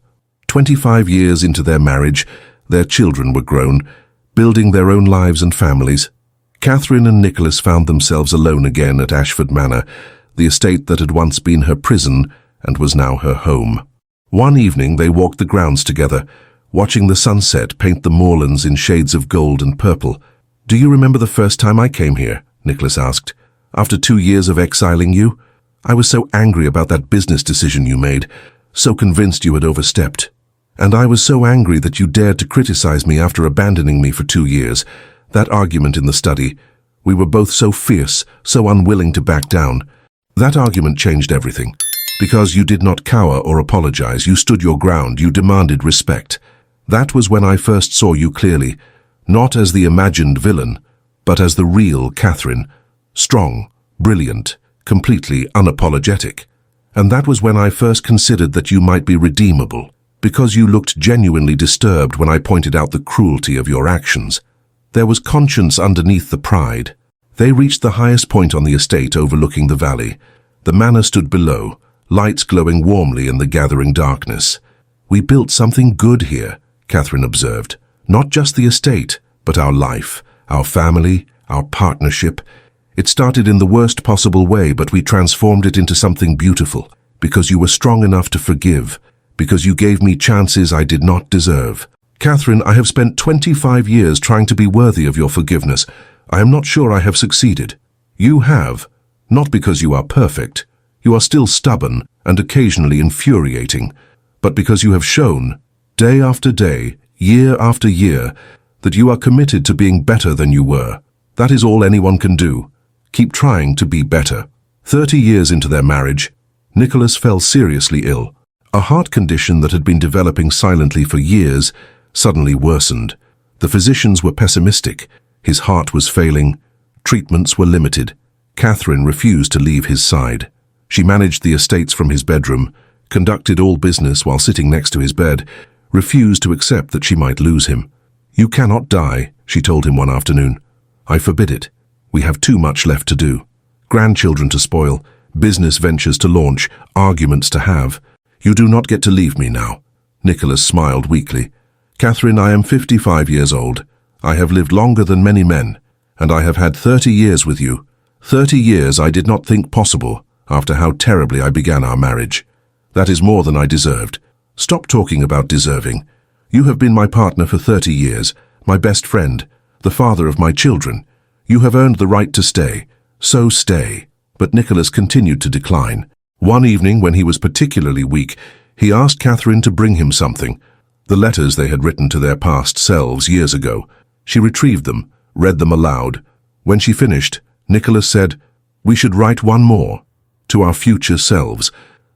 S1: 25 years into their marriage, their children were grown, building their own lives and families. Catherine and Nicholas found themselves alone again at Ashford Manor, the estate that had once been her prison and was now her home. One evening they walked the grounds together, watching the sunset paint the moorlands in shades of gold and purple. Do you remember the first time I came here? Nicholas asked. After 2 years of exiling you? I was so angry about that business decision you made, so convinced you had overstepped. And I was so angry that you dared to criticize me after abandoning me for 2 years. That argument in the study, we were both so fierce, so unwilling to back down. That argument changed everything. Because you did not cower or apologize, you stood your ground, you demanded respect. That was when I first saw you clearly, not as the imagined villain, but as the real Catherine. Strong, brilliant, completely unapologetic. And that was when I first considered that you might be redeemable, because you looked genuinely disturbed when I pointed out the cruelty of your actions. There was conscience underneath the pride. They reached the highest point on the estate overlooking the valley. The manor stood below, lights glowing warmly in the gathering darkness. We built something good here, Catherine observed. Not just the estate, but our life, our family, our partnership. It started in the worst possible way, but we transformed it into something beautiful, because you were strong enough to forgive, because you gave me chances I did not deserve. Catherine, I have spent 25 years trying to be worthy of your forgiveness. I am not sure I have succeeded. You have, not because you are perfect. You are still stubborn and occasionally infuriating, but because you have shown, day after day, year after year, that you are committed to being better than you were. That is all anyone can do. Keep trying to be better. 30 years into their marriage, Nicholas fell seriously ill. A heart condition that had been developing silently for years suddenly worsened. The physicians were pessimistic. His heart was failing. Treatments were limited. Catherine refused to leave his side. She managed the estates from his bedroom, conducted all business while sitting next to his bed, refused to accept that she might lose him. "You cannot die," she told him one afternoon. "I forbid it. We have too much left to do. Grandchildren to spoil, business ventures to launch, arguments to have. You do not get to leave me now." Nicholas smiled weakly. "Catherine, I am 55 years old. I have lived longer than many men, and I have had 30 years with you. 30 years I did not think possible after how terribly I began our marriage. That is more than I deserved. Stop talking about deserving. You have been my partner for 30 years, my best friend, the father of my children. You have earned the right to stay, so stay." But Nicholas continued to decline. One evening, when he was particularly weak, he asked Catherine to bring him something. The letters they had written to their past selves years ago. She retrieved them, read them aloud. When she finished, Nicholas said, "We should write one more, to our future selves,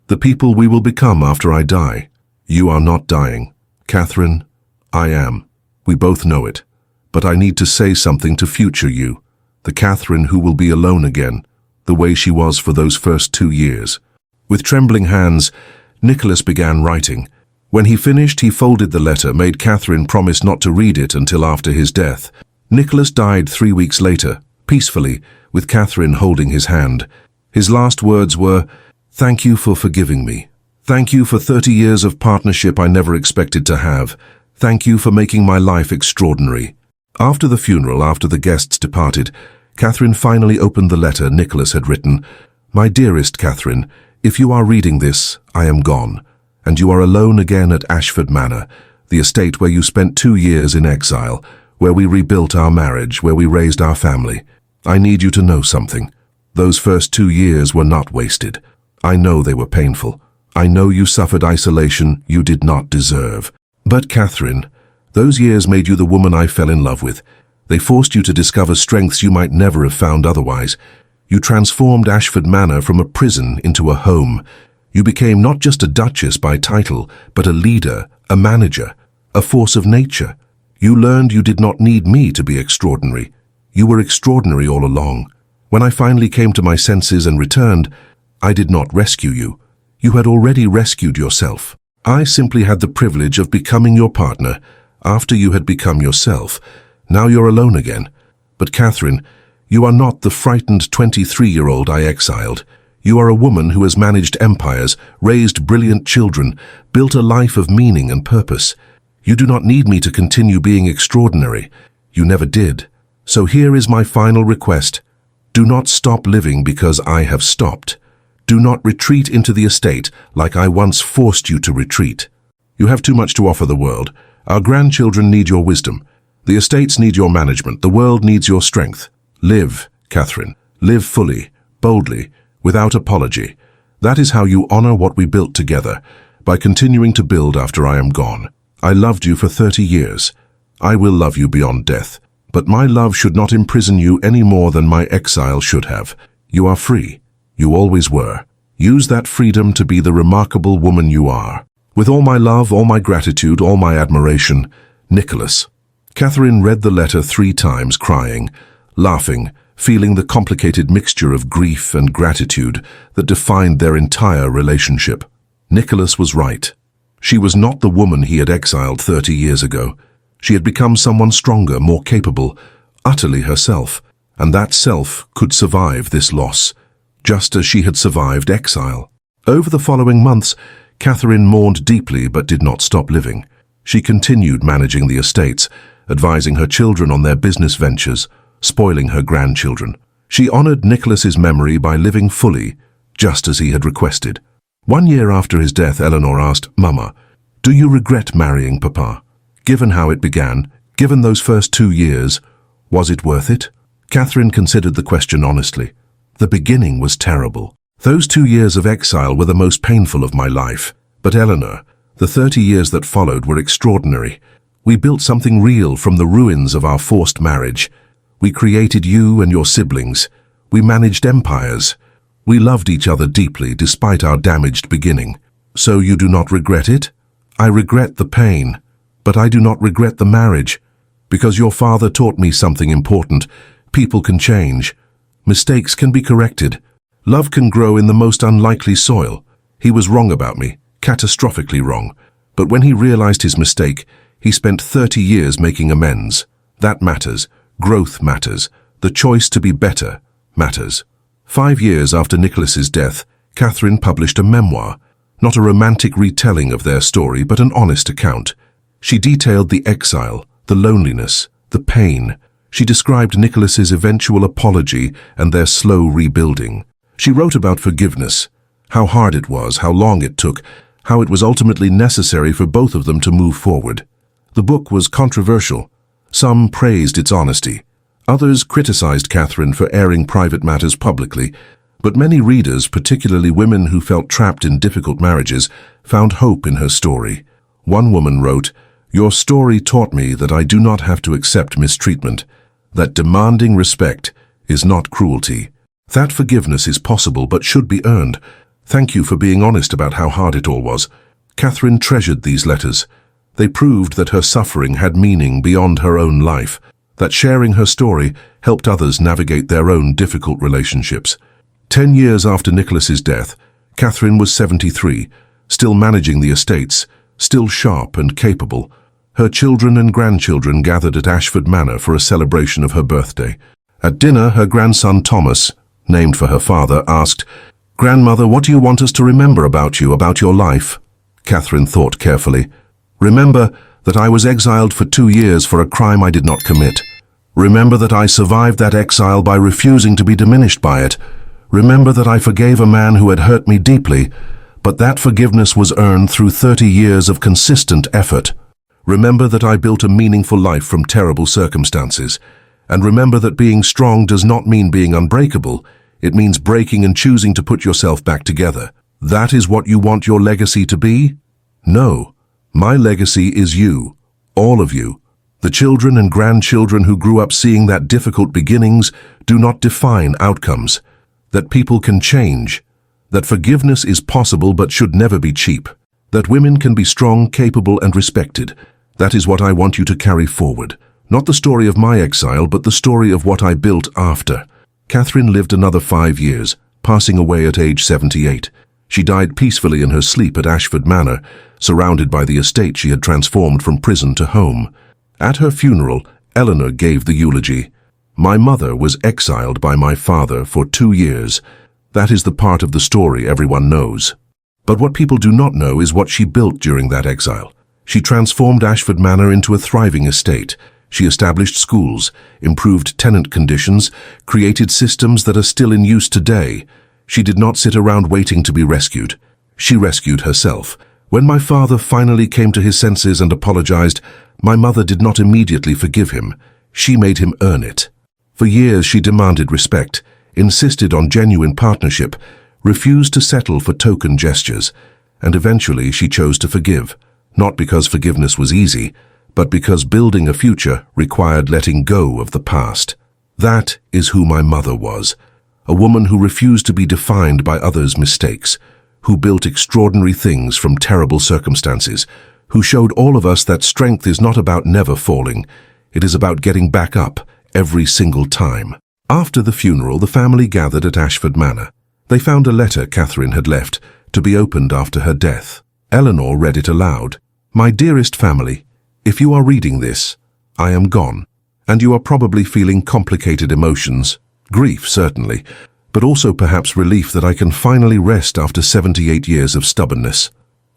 S1: the people we will become after I die. You are not dying. Catherine, I am. We both know it. But I need to say something to future you, the Catherine who will be alone again, the way she was for those first 2 years." With trembling hands, Nicholas began writing. When he finished, he folded the letter, made Catherine promise not to read it until after his death. Nicholas died 3 weeks later, peacefully, with Catherine holding his hand. His last words were, "Thank you for forgiving me. Thank you for 30 years of partnership I never expected to have. Thank you for making my life extraordinary." After the funeral, after the guests departed, Catherine finally opened the letter Nicholas had written. "My dearest Catherine, if you are reading this, I am gone, and you are alone again at Ashford Manor, the estate where you spent 2 years in exile, where we rebuilt our marriage, where we raised our family. I need you to know something. Those first 2 years were not wasted. I know they were painful. I know you suffered isolation you did not deserve. But Catherine, those years made you the woman I fell in love with. They forced you to discover strengths you might never have found otherwise. You transformed Ashford Manor from a prison into a home. You became not just a duchess by title, but a leader, a manager, a force of nature. You learned you did not need me to be extraordinary. You were extraordinary all along. When I finally came to my senses and returned, I did not rescue you. You had already rescued yourself. I simply had the privilege of becoming your partner after you had become yourself. Now you're alone again. But Catherine, you are not the frightened 23-year-old I exiled. You are a woman who has managed empires, raised brilliant children, built a life of meaning and purpose. You do not need me to continue being extraordinary. You never did. So here is my final request. Do not stop living because I have stopped. Do not retreat into the estate like I once forced you to retreat. You have too much to offer the world. Our grandchildren need your wisdom. The estates need your management. The world needs your strength. Live, Catherine. Live fully, boldly, without apology. That is how you honor what we built together, by continuing to build after I am gone. I loved you for 30 years. I will love you beyond death. But my love should not imprison you any more than my exile should have. You are free. You always were. Use that freedom to be the remarkable woman you are. With all my love, all my gratitude, all my admiration, Nicholas. Catherine read the letter 3 times, crying, laughing, feeling the complicated mixture of grief and gratitude that defined their entire relationship. Nicholas was right. She was not the woman he had exiled 30 years ago. She had become someone stronger, more capable, utterly herself, and that self could survive this loss, just as she had survived exile. Over the following months, Catherine mourned deeply but did not stop living. She continued managing the estates, advising her children on their business ventures, spoiling her grandchildren. She honored Nicholas's memory by living fully, just as he had requested. 1 year after his death, Eleanor asked, "Mama, do you regret marrying Papa? Given how it began, given those first 2 years, was it worth it?" Catherine considered the question honestly. The beginning was terrible. Those 2 years of exile were the most painful of my life. But Eleanor, the 30 years that followed were extraordinary. We built something real from the ruins of our forced marriage. We created you and your siblings. We managed empires. We loved each other deeply despite our damaged beginning. So you do not regret it? I regret the pain, but I do not regret the marriage, because your father taught me something important. People can change. Mistakes can be corrected. Love can grow in the most unlikely soil. He was wrong about me, catastrophically wrong. But when he realized his mistake, he spent 30 years making amends. That matters. Growth matters. The choice to be better matters. 5 years after Nicholas's death, Catherine published a memoir, not a romantic retelling of their story, but an honest account. She detailed the exile, the loneliness, the pain. She described Nicholas's eventual apology and their slow rebuilding. She wrote about forgiveness, how hard it was, how long it took, how it was ultimately necessary for both of them to move forward. The book was controversial. Some praised its honesty. Others criticized Catherine for airing private matters publicly, but many readers, particularly women who felt trapped in difficult marriages, found hope in her story. One woman wrote, "Your story taught me that I do not have to accept mistreatment, that demanding respect is not cruelty, that forgiveness is possible but should be earned. Thank you for being honest about how hard it all was." Catherine treasured these letters. They proved that her suffering had meaning beyond her own life, that sharing her story helped others navigate their own difficult relationships. 10 years after Nicholas's death, Catherine was 73, still managing the estates, still sharp and capable. Her children and grandchildren gathered at Ashford Manor for a celebration of her birthday. At dinner, her grandson Thomas, named for her father, asked, "Grandmother, what do you want us to remember about you, about your life?" Catherine thought carefully. "Remember that I was exiled for 2 years for a crime I did not commit. Remember that I survived that exile by refusing to be diminished by it. Remember that I forgave a man who had hurt me deeply, but that forgiveness was earned through 30 years of consistent effort. Remember that I built a meaningful life from terrible circumstances. And remember that being strong does not mean being unbreakable. It means breaking and choosing to put yourself back together. That is what you want your legacy to be? No. My legacy is you. All of you. The children and grandchildren who grew up seeing that difficult beginnings do not define outcomes. That people can change. That forgiveness is possible but should never be cheap. That women can be strong, capable, and respected. That is what I want you to carry forward. Not the story of my exile, but the story of what I built after." Catherine lived another 5 years, passing away at age 78. She died peacefully in her sleep at Ashford Manor, surrounded by the estate she had transformed from prison to home. At her funeral, Eleanor gave the eulogy. "My mother was exiled by my father for 2 years. That is the part of the story everyone knows. But what people do not know is what she built during that exile. She transformed Ashford Manor into a thriving estate. She established schools, improved tenant conditions, created systems that are still in use today. She did not sit around waiting to be rescued. She rescued herself. When my father finally came to his senses and apologized, my mother did not immediately forgive him. She made him earn it. For years she demanded respect, insisted on genuine partnership, refused to settle for token gestures, and eventually she chose to forgive, not because forgiveness was easy, but because building a future required letting go of the past. That is who my mother was, a woman who refused to be defined by others' mistakes, who built extraordinary things from terrible circumstances, who showed all of us that strength is not about never falling, it is about getting back up every single time. After the funeral, the family gathered at Ashford Manor. They found a letter Catherine had left, to be opened after her death. Eleanor read it aloud. "My dearest family, if you are reading this, I am gone, and you are probably feeling complicated emotions, grief certainly, but also perhaps relief that I can finally rest after 78 years of stubbornness.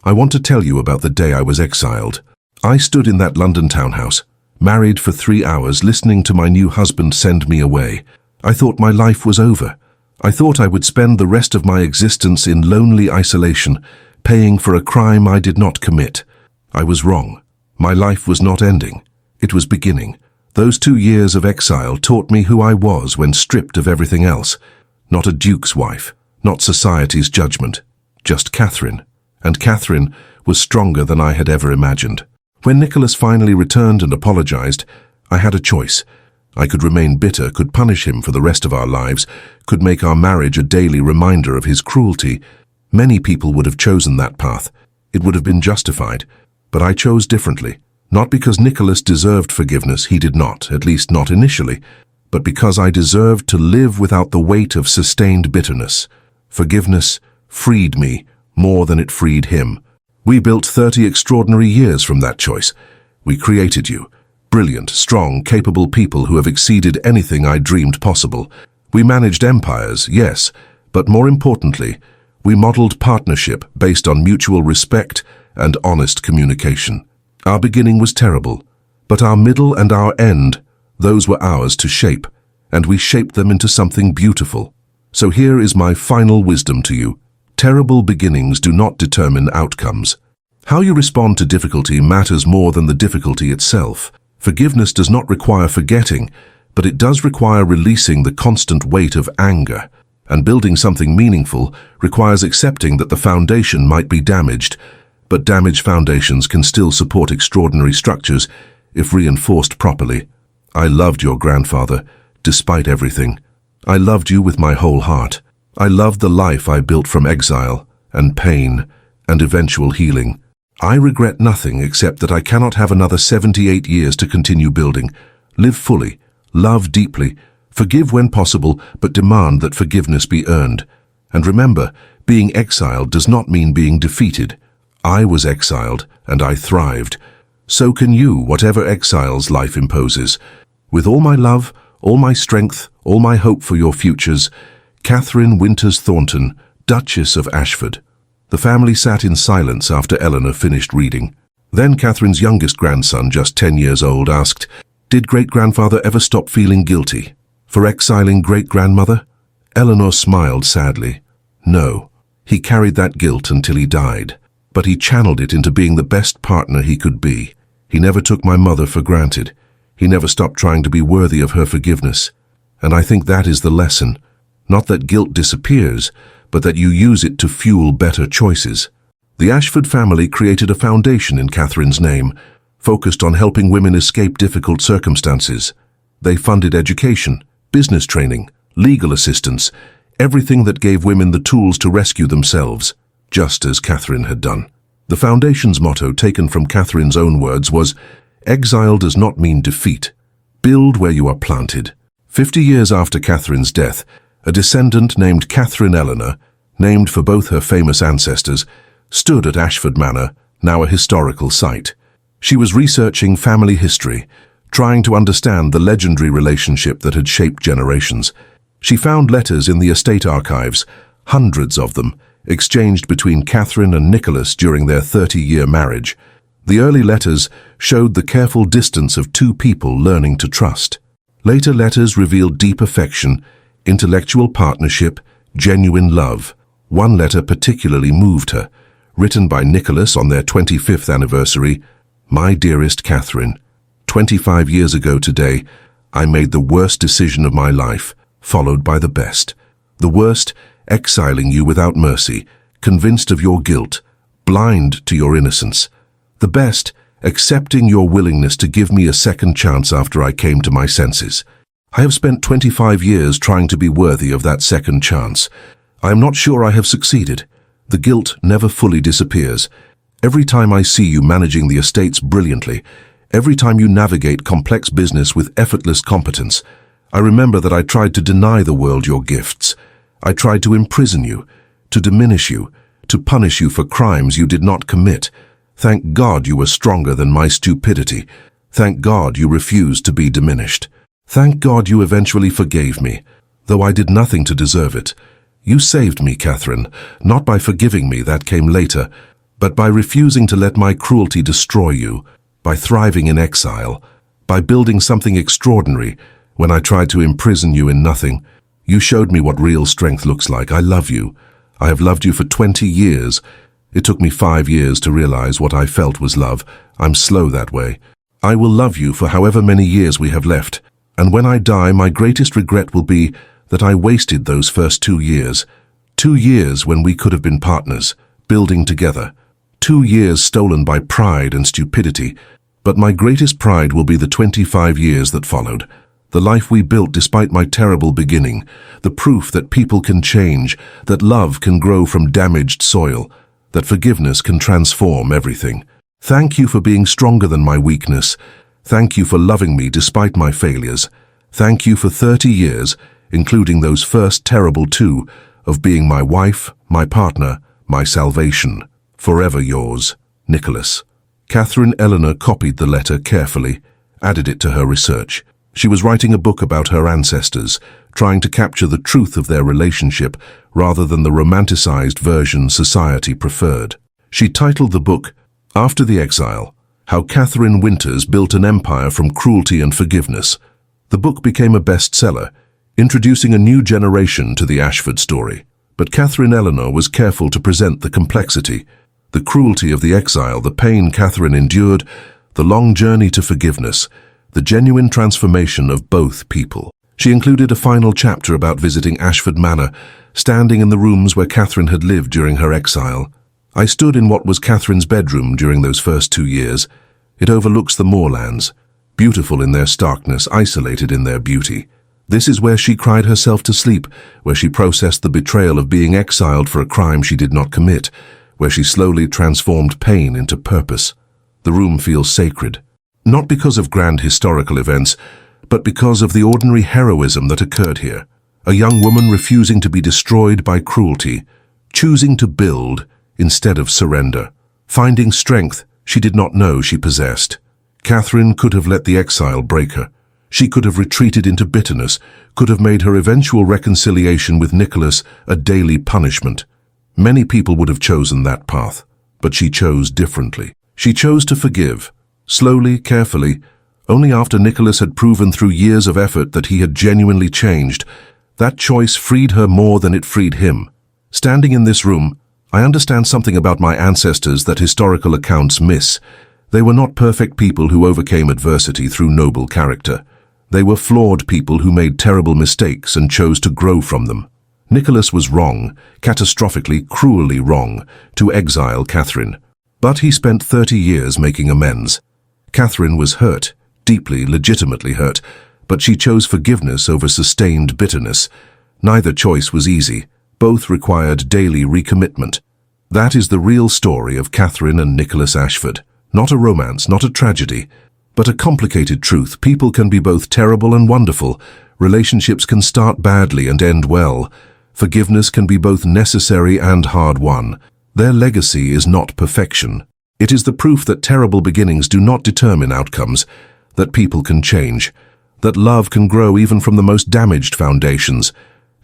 S1: I want to tell you about the day I was exiled. I stood in that London townhouse, married for 3 hours, listening to my new husband send me away. I thought my life was over. I thought I would spend the rest of my existence in lonely isolation, paying for a crime I did not commit. I was wrong. My life was not ending. It was beginning. Those 2 years of exile taught me who I was when stripped of everything else. Not a duke's wife, not society's judgment, just Catherine. And Catherine was stronger than I had ever imagined. When Nicholas finally returned and apologized, I had a choice. I could remain bitter, could punish him for the rest of our lives, could make our marriage a daily reminder of his cruelty. Many people would have chosen that path. It would have been justified. But I chose differently. Not because Nicholas deserved forgiveness, he did not, at least not initially, but because I deserved to live without the weight of sustained bitterness. Forgiveness freed me more than it freed him. We built 30 extraordinary years from that choice. We created you, brilliant, strong, capable people who have exceeded anything I dreamed possible. We managed empires, yes, but more importantly, we modeled partnership based on mutual respect and honest communication. Our beginning was terrible, but our middle and our end, those were ours to shape, and we shaped them into something beautiful. So here is my final wisdom to you. Terrible beginnings do not determine outcomes. How you respond to difficulty matters more than the difficulty itself. Forgiveness does not require forgetting, but it does require releasing the constant weight of anger. And building something meaningful requires accepting that the foundation might be damaged, but damaged foundations can still support extraordinary structures if reinforced properly. I loved your grandfather, despite everything. I loved you with my whole heart. I loved the life I built from exile and pain and eventual healing. I regret nothing except that I cannot have another 78 years to continue building. Live fully, love deeply, forgive when possible, but demand that forgiveness be earned. And remember, being exiled does not mean being defeated. I was exiled, and I thrived. So can you, whatever exiles life imposes. With all my love, all my strength, all my hope for your futures, Catherine Winters Thornton, Duchess of Ashford. The family sat in silence after Eleanor finished reading. Then Catherine's youngest grandson, just 10 years old, asked, "Did great-grandfather ever stop feeling guilty for exiling great-grandmother?" Eleanor smiled sadly. No, he carried that guilt until he died, but he channeled it into being the best partner he could be. He never took my mother for granted. He never stopped trying to be worthy of her forgiveness. And I think that is the lesson. Not that guilt disappears, but that you use it to fuel better choices. The Ashford family created a foundation in Catherine's name, focused on helping women escape difficult circumstances. They funded education, business training, legal assistance, everything that gave women the tools to rescue themselves, just as Catherine had done. The foundation's motto, taken from Catherine's own words, was, "Exile does not mean defeat. Build where you are planted." 50 years after Catherine's death, a descendant named Catherine Eleanor, named for both her famous ancestors, stood at Ashford Manor, now a historical site. She was researching family history, trying to understand the legendary relationship that had shaped generations. She found letters in the estate archives, hundreds of them, exchanged between Catherine and Nicholas during their 30-year marriage. The early letters showed the careful distance of two people learning to trust. Later letters revealed deep affection, intellectual partnership, genuine love. One letter particularly moved her, written by Nicholas on their 25th anniversary. "My dearest Catherine, 25 years ago today, I made the worst decision of my life, followed by the best. The worst, exiling you without mercy, convinced of your guilt, blind to your innocence. The best, accepting your willingness to give me a second chance after I came to my senses. I have spent 25 years trying to be worthy of that second chance. I am not sure I have succeeded. The guilt never fully disappears. Every time I see you managing the estates brilliantly, every time you navigate complex business with effortless competence, I remember that I tried to deny the world your gifts. I tried to imprison you, to diminish you, to punish you for crimes you did not commit. Thank God you were stronger than my stupidity. Thank God you refused to be diminished. Thank God you eventually forgave me, though I did nothing to deserve it. You saved me, Catherine, not by forgiving me, that came later, but by refusing to let my cruelty destroy you, by thriving in exile, by building something extraordinary when I tried to imprison you in nothing. You showed me what real strength looks like. I love you. I have loved you for 20 years. It took me 5 years to realize what I felt was love. I'm slow that way. I will love you for however many years we have left. And when I die, my greatest regret will be that I wasted those first 2 years. 2 years when we could have been partners, building together. 2 years stolen by pride and stupidity. But my greatest pride will be the 25 years that followed. The life we built despite my terrible beginning. The proof that people can change, that love can grow from damaged soil, that forgiveness can transform everything. Thank you for being stronger than my weakness. Thank you for loving me despite my failures. Thank you for 30 years, including those first terrible 2, of being my wife, my partner, my salvation. Forever yours, Nicholas. Catherine Eleanor copied the letter carefully, added it to her research. She was writing a book about her ancestors, trying to capture the truth of their relationship rather than the romanticized version society preferred. She titled the book, After the Exile, How Catherine Winters Built an Empire from Cruelty and Forgiveness. The book became a bestseller, introducing a new generation to the Ashford story. But Catherine Eleanor was careful to present the complexity, the cruelty of the exile, the pain Catherine endured, the long journey to forgiveness, the genuine transformation of both people. She included a final chapter about visiting Ashford Manor, standing in the rooms where Catherine had lived during her exile. I stood in what was Catherine's bedroom during those first 2 years. It overlooks the moorlands, beautiful in their starkness, isolated in their beauty. This is where she cried herself to sleep, where she processed the betrayal of being exiled for a crime she did not commit, where she slowly transformed pain into purpose. The room feels sacred, not because of grand historical events, but because of the ordinary heroism that occurred here. A young woman refusing to be destroyed by cruelty, choosing to build instead of surrender, finding strength she did not know she possessed. Catherine could have let the exile break her. She could have retreated into bitterness, could have made her eventual reconciliation with Nicholas a daily punishment. Many people would have chosen that path, but she chose differently. She chose to forgive, slowly, carefully, only after Nicholas had proven through years of effort that he had genuinely changed. That choice freed her more than it freed him. Standing in this room, I understand something about my ancestors that historical accounts miss. They were not perfect people who overcame adversity through noble character. They were flawed people who made terrible mistakes and chose to grow from them. Nicholas was wrong, catastrophically, cruelly wrong, to exile Catherine. But he spent 30 years making amends. Catherine was hurt, deeply, legitimately hurt, but she chose forgiveness over sustained bitterness. Neither choice was easy. Both required daily recommitment. That is the real story of Catherine and Nicholas Ashford. Not a romance, not a tragedy, but a complicated truth. People can be both terrible and wonderful. Relationships can start badly and end well. Forgiveness can be both necessary and hard-won. Their legacy is not perfection. It is the proof that terrible beginnings do not determine outcomes, that people can change, that love can grow even from the most damaged foundations.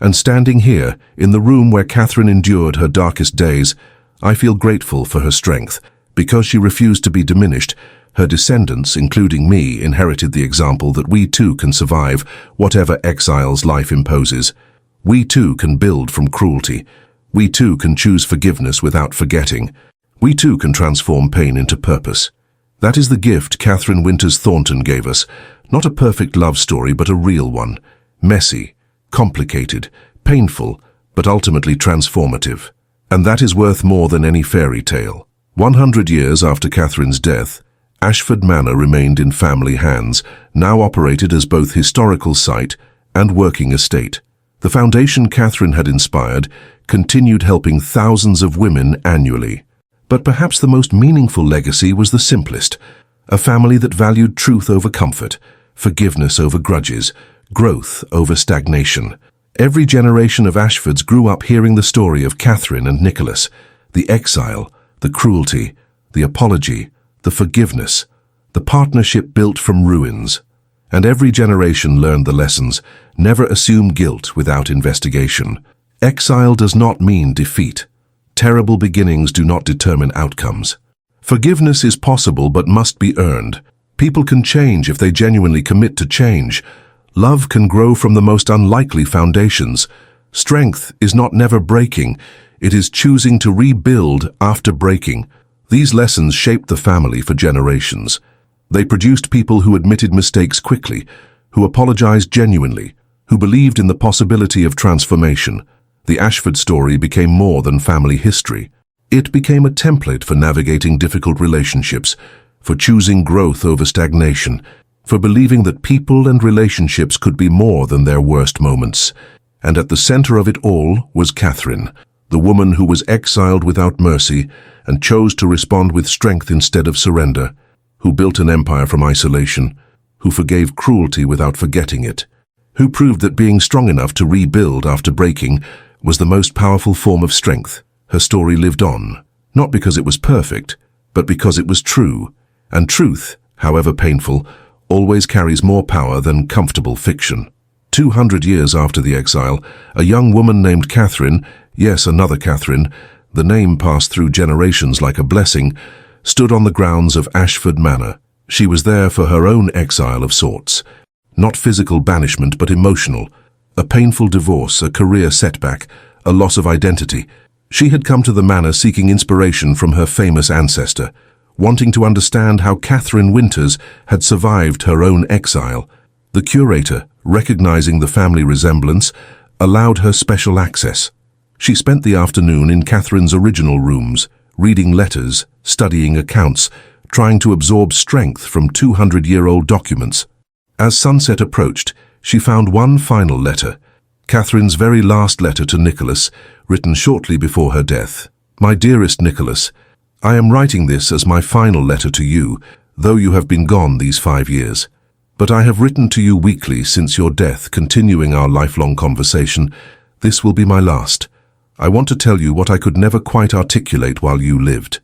S1: And standing here, in the room where Catherine endured her darkest days, I feel grateful for her strength. Because she refused to be diminished, her descendants, including me, inherited the example that we too can survive whatever exiles life imposes. We too can build from cruelty. We too can choose forgiveness without forgetting. We too can transform pain into purpose. That is the gift Catherine Winters Thornton gave us. Not a perfect love story, but a real one. Messy, complicated, painful, but ultimately transformative. And that is worth more than any fairy tale. 100 years after Catherine's death, Ashford Manor remained in family hands, now operated as both historical site and working estate. The foundation Catherine had inspired continued helping thousands of women annually. But perhaps the most meaningful legacy was the simplest: a family that valued truth over comfort, forgiveness over grudges, growth over stagnation. Every generation of Ashfords grew up hearing the story of Catherine and Nicholas, the exile, the cruelty, the apology, the forgiveness, the partnership built from ruins. And every generation learned the lessons: never assume guilt without investigation. Exile does not mean defeat. Terrible beginnings do not determine outcomes. Forgiveness is possible but must be earned. People can change if they genuinely commit to change. Love can grow from the most unlikely foundations. Strength is not never breaking. It is choosing to rebuild after breaking. These lessons shaped the family for generations. They produced people who admitted mistakes quickly, who apologized genuinely, who believed in the possibility of transformation. The Ashford story became more than family history. It became a template for navigating difficult relationships, for choosing growth over stagnation, for believing that people and relationships could be more than their worst moments. And at the center of it all was Catherine, the woman who was exiled without mercy and chose to respond with strength instead of surrender, who built an empire from isolation, who forgave cruelty without forgetting it, who proved that being strong enough to rebuild after breaking was the most powerful form of strength. Her story lived on, not because it was perfect, but because it was true, and truth, however painful, always carries more power than comfortable fiction. 200 years after the exile, a young woman named Catherine, yes, another Catherine, the name passed through generations like a blessing, stood on the grounds of Ashford Manor. She was there for her own exile of sorts. Not physical banishment, but emotional. A painful divorce, a career setback, a loss of identity. She had come to the manor seeking inspiration from her famous ancestor, wanting to understand how Catherine Winters had survived her own exile. The curator, recognizing the family resemblance, allowed her special access. She spent the afternoon in Catherine's original rooms, reading letters, studying accounts, trying to absorb strength from 200-year-old documents. As sunset approached, she found one final letter, Catherine's very last letter to Nicholas, written shortly before her death. My dearest Nicholas, I am writing this as my final letter to you, though you have been gone these 5 years. But I have written to you weekly since your death, continuing our lifelong conversation. This will be my last. I want to tell you what I could never quite articulate while you lived.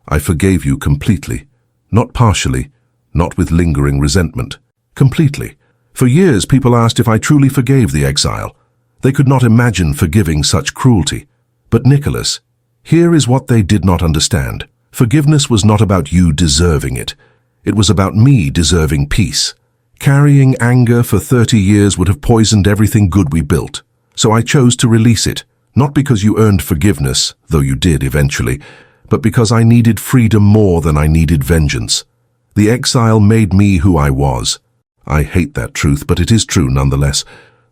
S1: I forgave you completely. Not partially, not with lingering resentment. Completely. For years people asked if I truly forgave the exile. They could not imagine forgiving such cruelty. But Nicholas, here is what they did not understand. Forgiveness was not about you deserving it. It was about me deserving peace. Carrying anger for 30 years would have poisoned everything good we built. So I chose to release it, not because you earned forgiveness, though you did eventually, but because I needed freedom more than I needed vengeance. The exile made me who I was. I hate that truth, but it is true nonetheless.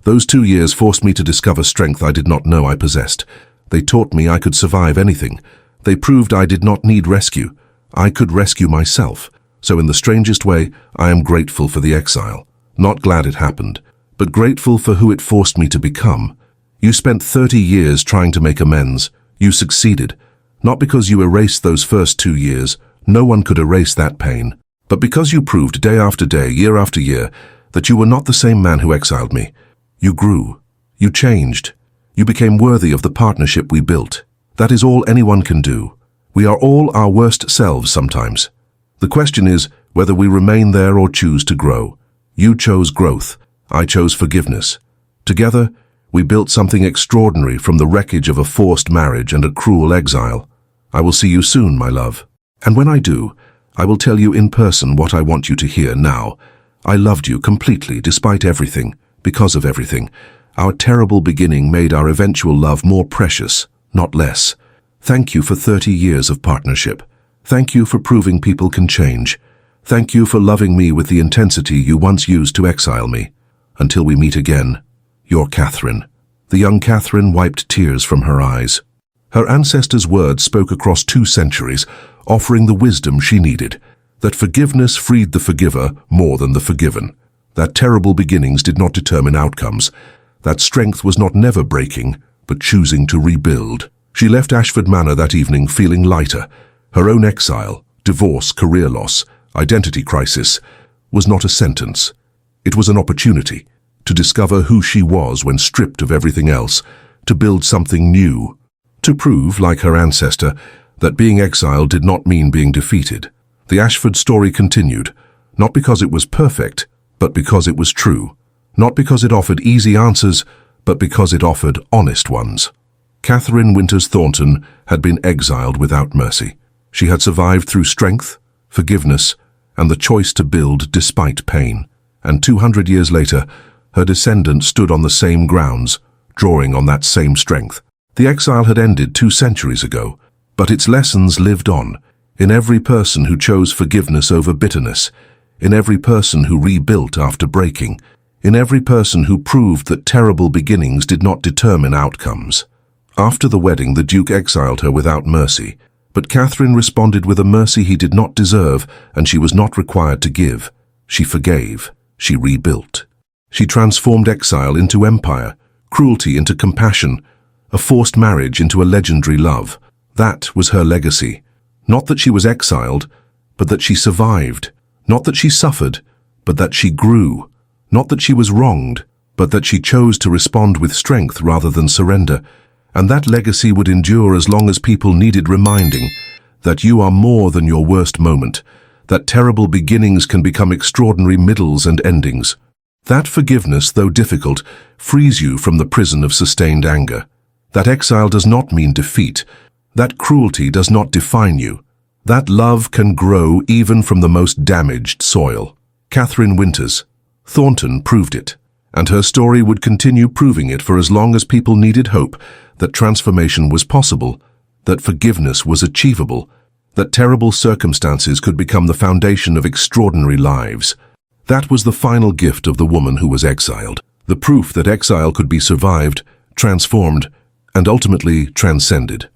S1: Those 2 years forced me to discover strength I did not know I possessed. They taught me I could survive anything. They proved I did not need rescue. I could rescue myself. So in the strangest way, I am grateful for the exile. Not glad it happened, but grateful for who it forced me to become. You spent 30 years trying to make amends. You succeeded. Not because you erased those first 2 years. No one could erase that pain. But because you proved day after day, year after year, that you were not the same man who exiled me. You grew. You changed. You became worthy of the partnership we built. That is all anyone can do. We are all our worst selves sometimes. The question is whether we remain there or choose to grow. You chose growth. I chose forgiveness. Together, we built something extraordinary from the wreckage of a forced marriage and a cruel exile. I will see you soon, my love. And when I do, I will tell you in person what I want you to hear now. I loved you completely, despite everything, because of everything. Our terrible beginning made our eventual love more precious, not less. Thank you for 30 years of partnership. Thank you for proving people can change. Thank you for loving me with the intensity you once used to exile me. Until we meet again, your Catherine. The young Catherine wiped tears from her eyes. Her ancestors' words spoke across 2 centuries, offering the wisdom she needed. That forgiveness freed the forgiver more than the forgiven. That terrible beginnings did not determine outcomes. That strength was not never breaking, but choosing to rebuild. She left Ashford Manor that evening feeling lighter. Her own exile, divorce, career loss, identity crisis, was not a sentence. It was an opportunity to discover who she was when stripped of everything else, to build something new, to prove, like her ancestor, that being exiled did not mean being defeated. The Ashford story continued, not because it was perfect, but because it was true. Not because it offered easy answers, but because it offered honest ones. Catherine Winters Thornton had been exiled without mercy. She had survived through strength, forgiveness, and the choice to build despite pain. And 200 years later, her descendants stood on the same grounds, drawing on that same strength. The exile had ended 2 centuries ago, but its lessons lived on, in every person who chose forgiveness over bitterness, in every person who rebuilt after breaking, in every person who proved that terrible beginnings did not determine outcomes. After the wedding, the Duke exiled her without mercy, but Catherine responded with a mercy he did not deserve and she was not required to give. She forgave. She rebuilt. She transformed exile into empire, cruelty into compassion, a forced marriage into a legendary love. That was her legacy. Not that she was exiled, but that she survived. Not that she suffered, but that she grew. Not that she was wronged, but that she chose to respond with strength rather than surrender, and that legacy would endure as long as people needed reminding that you are more than your worst moment, that terrible beginnings can become extraordinary middles and endings. That forgiveness, though difficult, frees you from the prison of sustained anger. That exile does not mean defeat. That cruelty does not define you. That love can grow even from the most damaged soil. Catherine Winters. Thornton proved it, and her story would continue proving it for as long as people needed hope that transformation was possible, that forgiveness was achievable, that terrible circumstances could become the foundation of extraordinary lives. That was the final gift of the woman who was exiled, the proof that exile could be survived, transformed, and ultimately transcended.